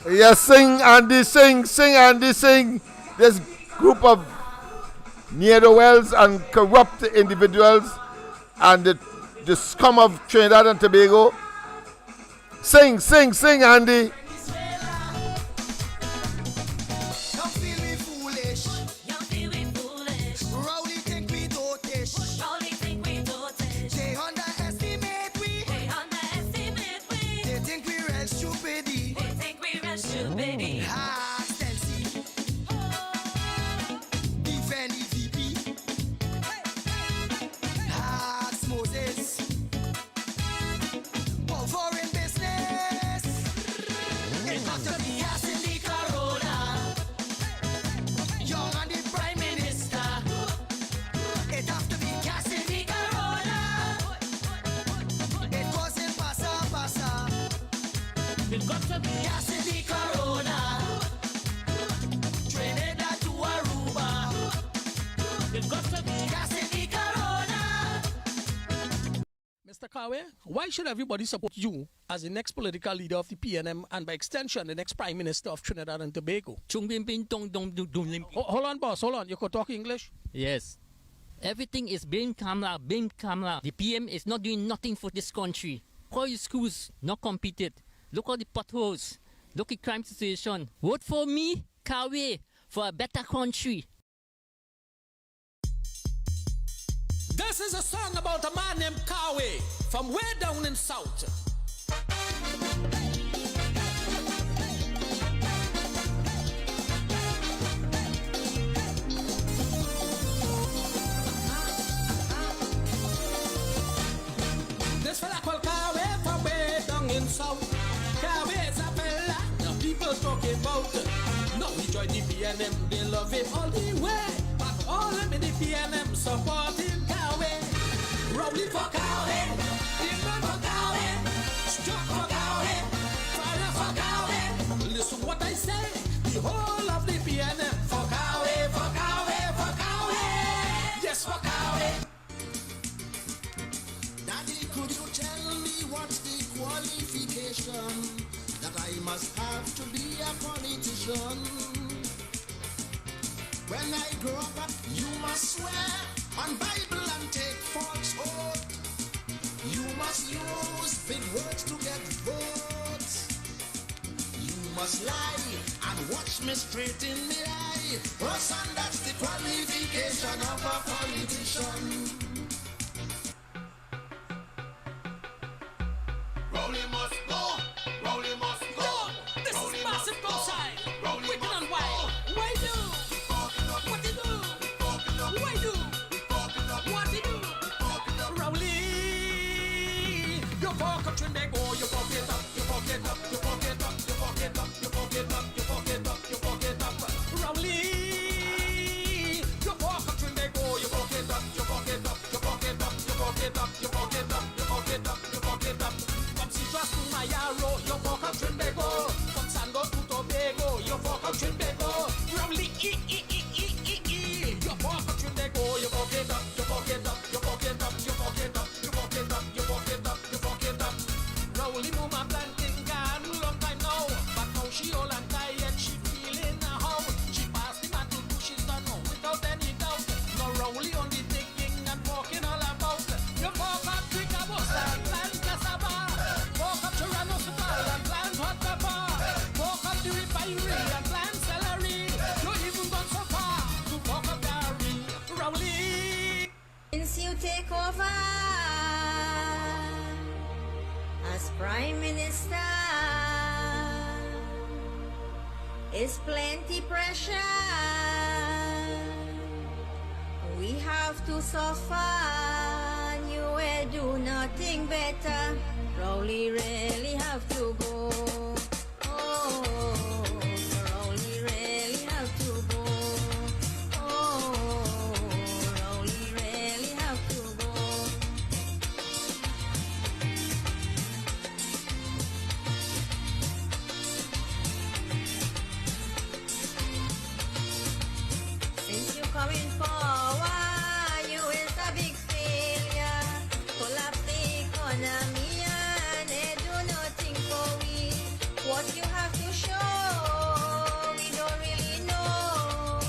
Yes, sing, Andy, sing, Andy, sing. This group of ne'er-do-wells and corrupt individuals and the scum of Trinidad and Tobago. Sing, Andy. Mr. Kawe, why should everybody support you as the next political leader of the PNM and by extension the next Prime Minister of Trinidad and Tobago? Hold on, boss, hold on. You could talk English? Yes. Everything is being camera. The PM is not doing nothing for this country. All the schools not completed. Look at the potholes. Look at crime situation. Vote for me, Kawe, for a better country. This is a song about a man named Kawe from way down in South. This fella called Kawe from way down in South. Kawe is a fella the people talking about. Now he joined the PNM, they love him all the way. But all of the PNM support him. Rolling for Cowhead, different for Cowhead, struck for Cowhead, fire for Cowhead. Listen what I say, the whole of the PNM for Cowhead, for Cowhead, for Cowhead. Yes, for Cowhead. Daddy, could you tell me what's the qualification that I must have to be a politician? When I grow up, you must swear on Bible and take false oath. You must use big words to get votes. You must lie and watch me straight in the eye. Oh son, that's the qualification of a politician. Rowley must go, Rowley must go. This is massive outside. Wicked and wild. Why do? What you do? Why do? What you do? Rowley, you walk up Trinidad, you walk it up, you walk it up, you walk it up, you walk it up, you walk it up, you walk it up, you walk it up. Rowley, you walk up Trinidad, you walk it up, you walk it up, you walk it up, you walk it up, you walk it up, you walk it up, you walk it up. From Citrus to Mayaro, you walk up Trinidad. From Sango to Tobago, you walk up Trinidad. Rowley, you walk up Trinidad, you walk it up, you walk it up, you walk it up, you walk it up, you walk it up, you walk it up, you walk it up. Rowley Prime Minister, it's plenty pressure. We have to suffer, and you will do nothing better. Rowley really have to go. Oh, Rowley really have to go. Oh, Rowley really have to go. Since you come in power, you is a big failure. Collapse the economy and they do nothing for we. What you have to show, we don't really know.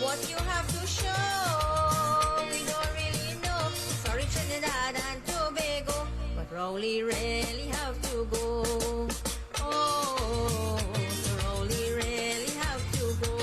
What you have to show, we don't really know. Sorry, Trinidad and Tobago, but Rowley really have to go. Oh, Rowley really have to go.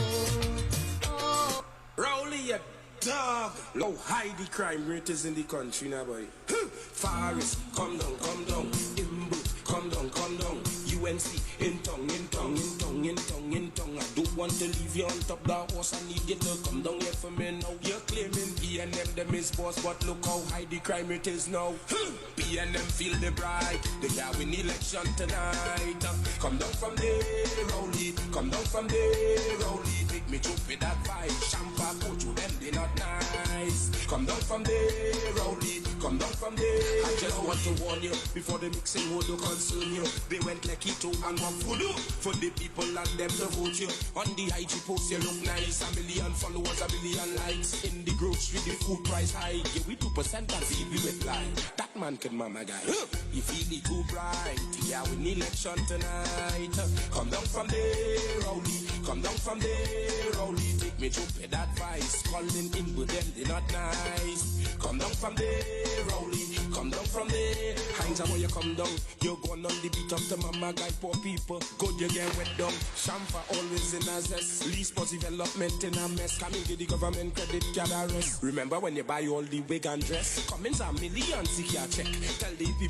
Oh. Rowley, you dog. Low high the crime rate is in the country now, boy. Forest, come down, come down. Imbu, come down, come down. UNC, in tongue, in tongue, in tongue, in tongue, in tongue. I don't want to leave you on top the horse. I need you to come down here for me now. You're claiming PNM them is boss, but look how high the crime rate is now. PNM feel the bright. They are win election tonight. Come down from there, Rowley. Come down from there, Rowley. Make me choke with that vibe. Champa, coach you them, they not nice. Come down from there, Rowley. Come down from there. I just want to warn you before the mixing would concern you. They went like keto and one voodoo for the people and them to vote you. On the IG post you look nice. 1 million followers, 1 million likes. In the grocery the food price high. Give we 2% and see we with line. That man can mama guy. You feel it too bright. Yeah, we need election tonight. Come down from there, Rowley. Come down from there, Rowley. Take me to pay that vice. Calling in with them, they not nice. Come down from there, Rowley. Come down from there. Hines, how you come down? You're going on the beat of the mama guy, poor people. Good, you get wet down. Champa always in a zest. Least for development in a mess. Coming to the government credit card arrest. Remember when you buy all the wig and dress? Comments a million, see your check. Tell the people.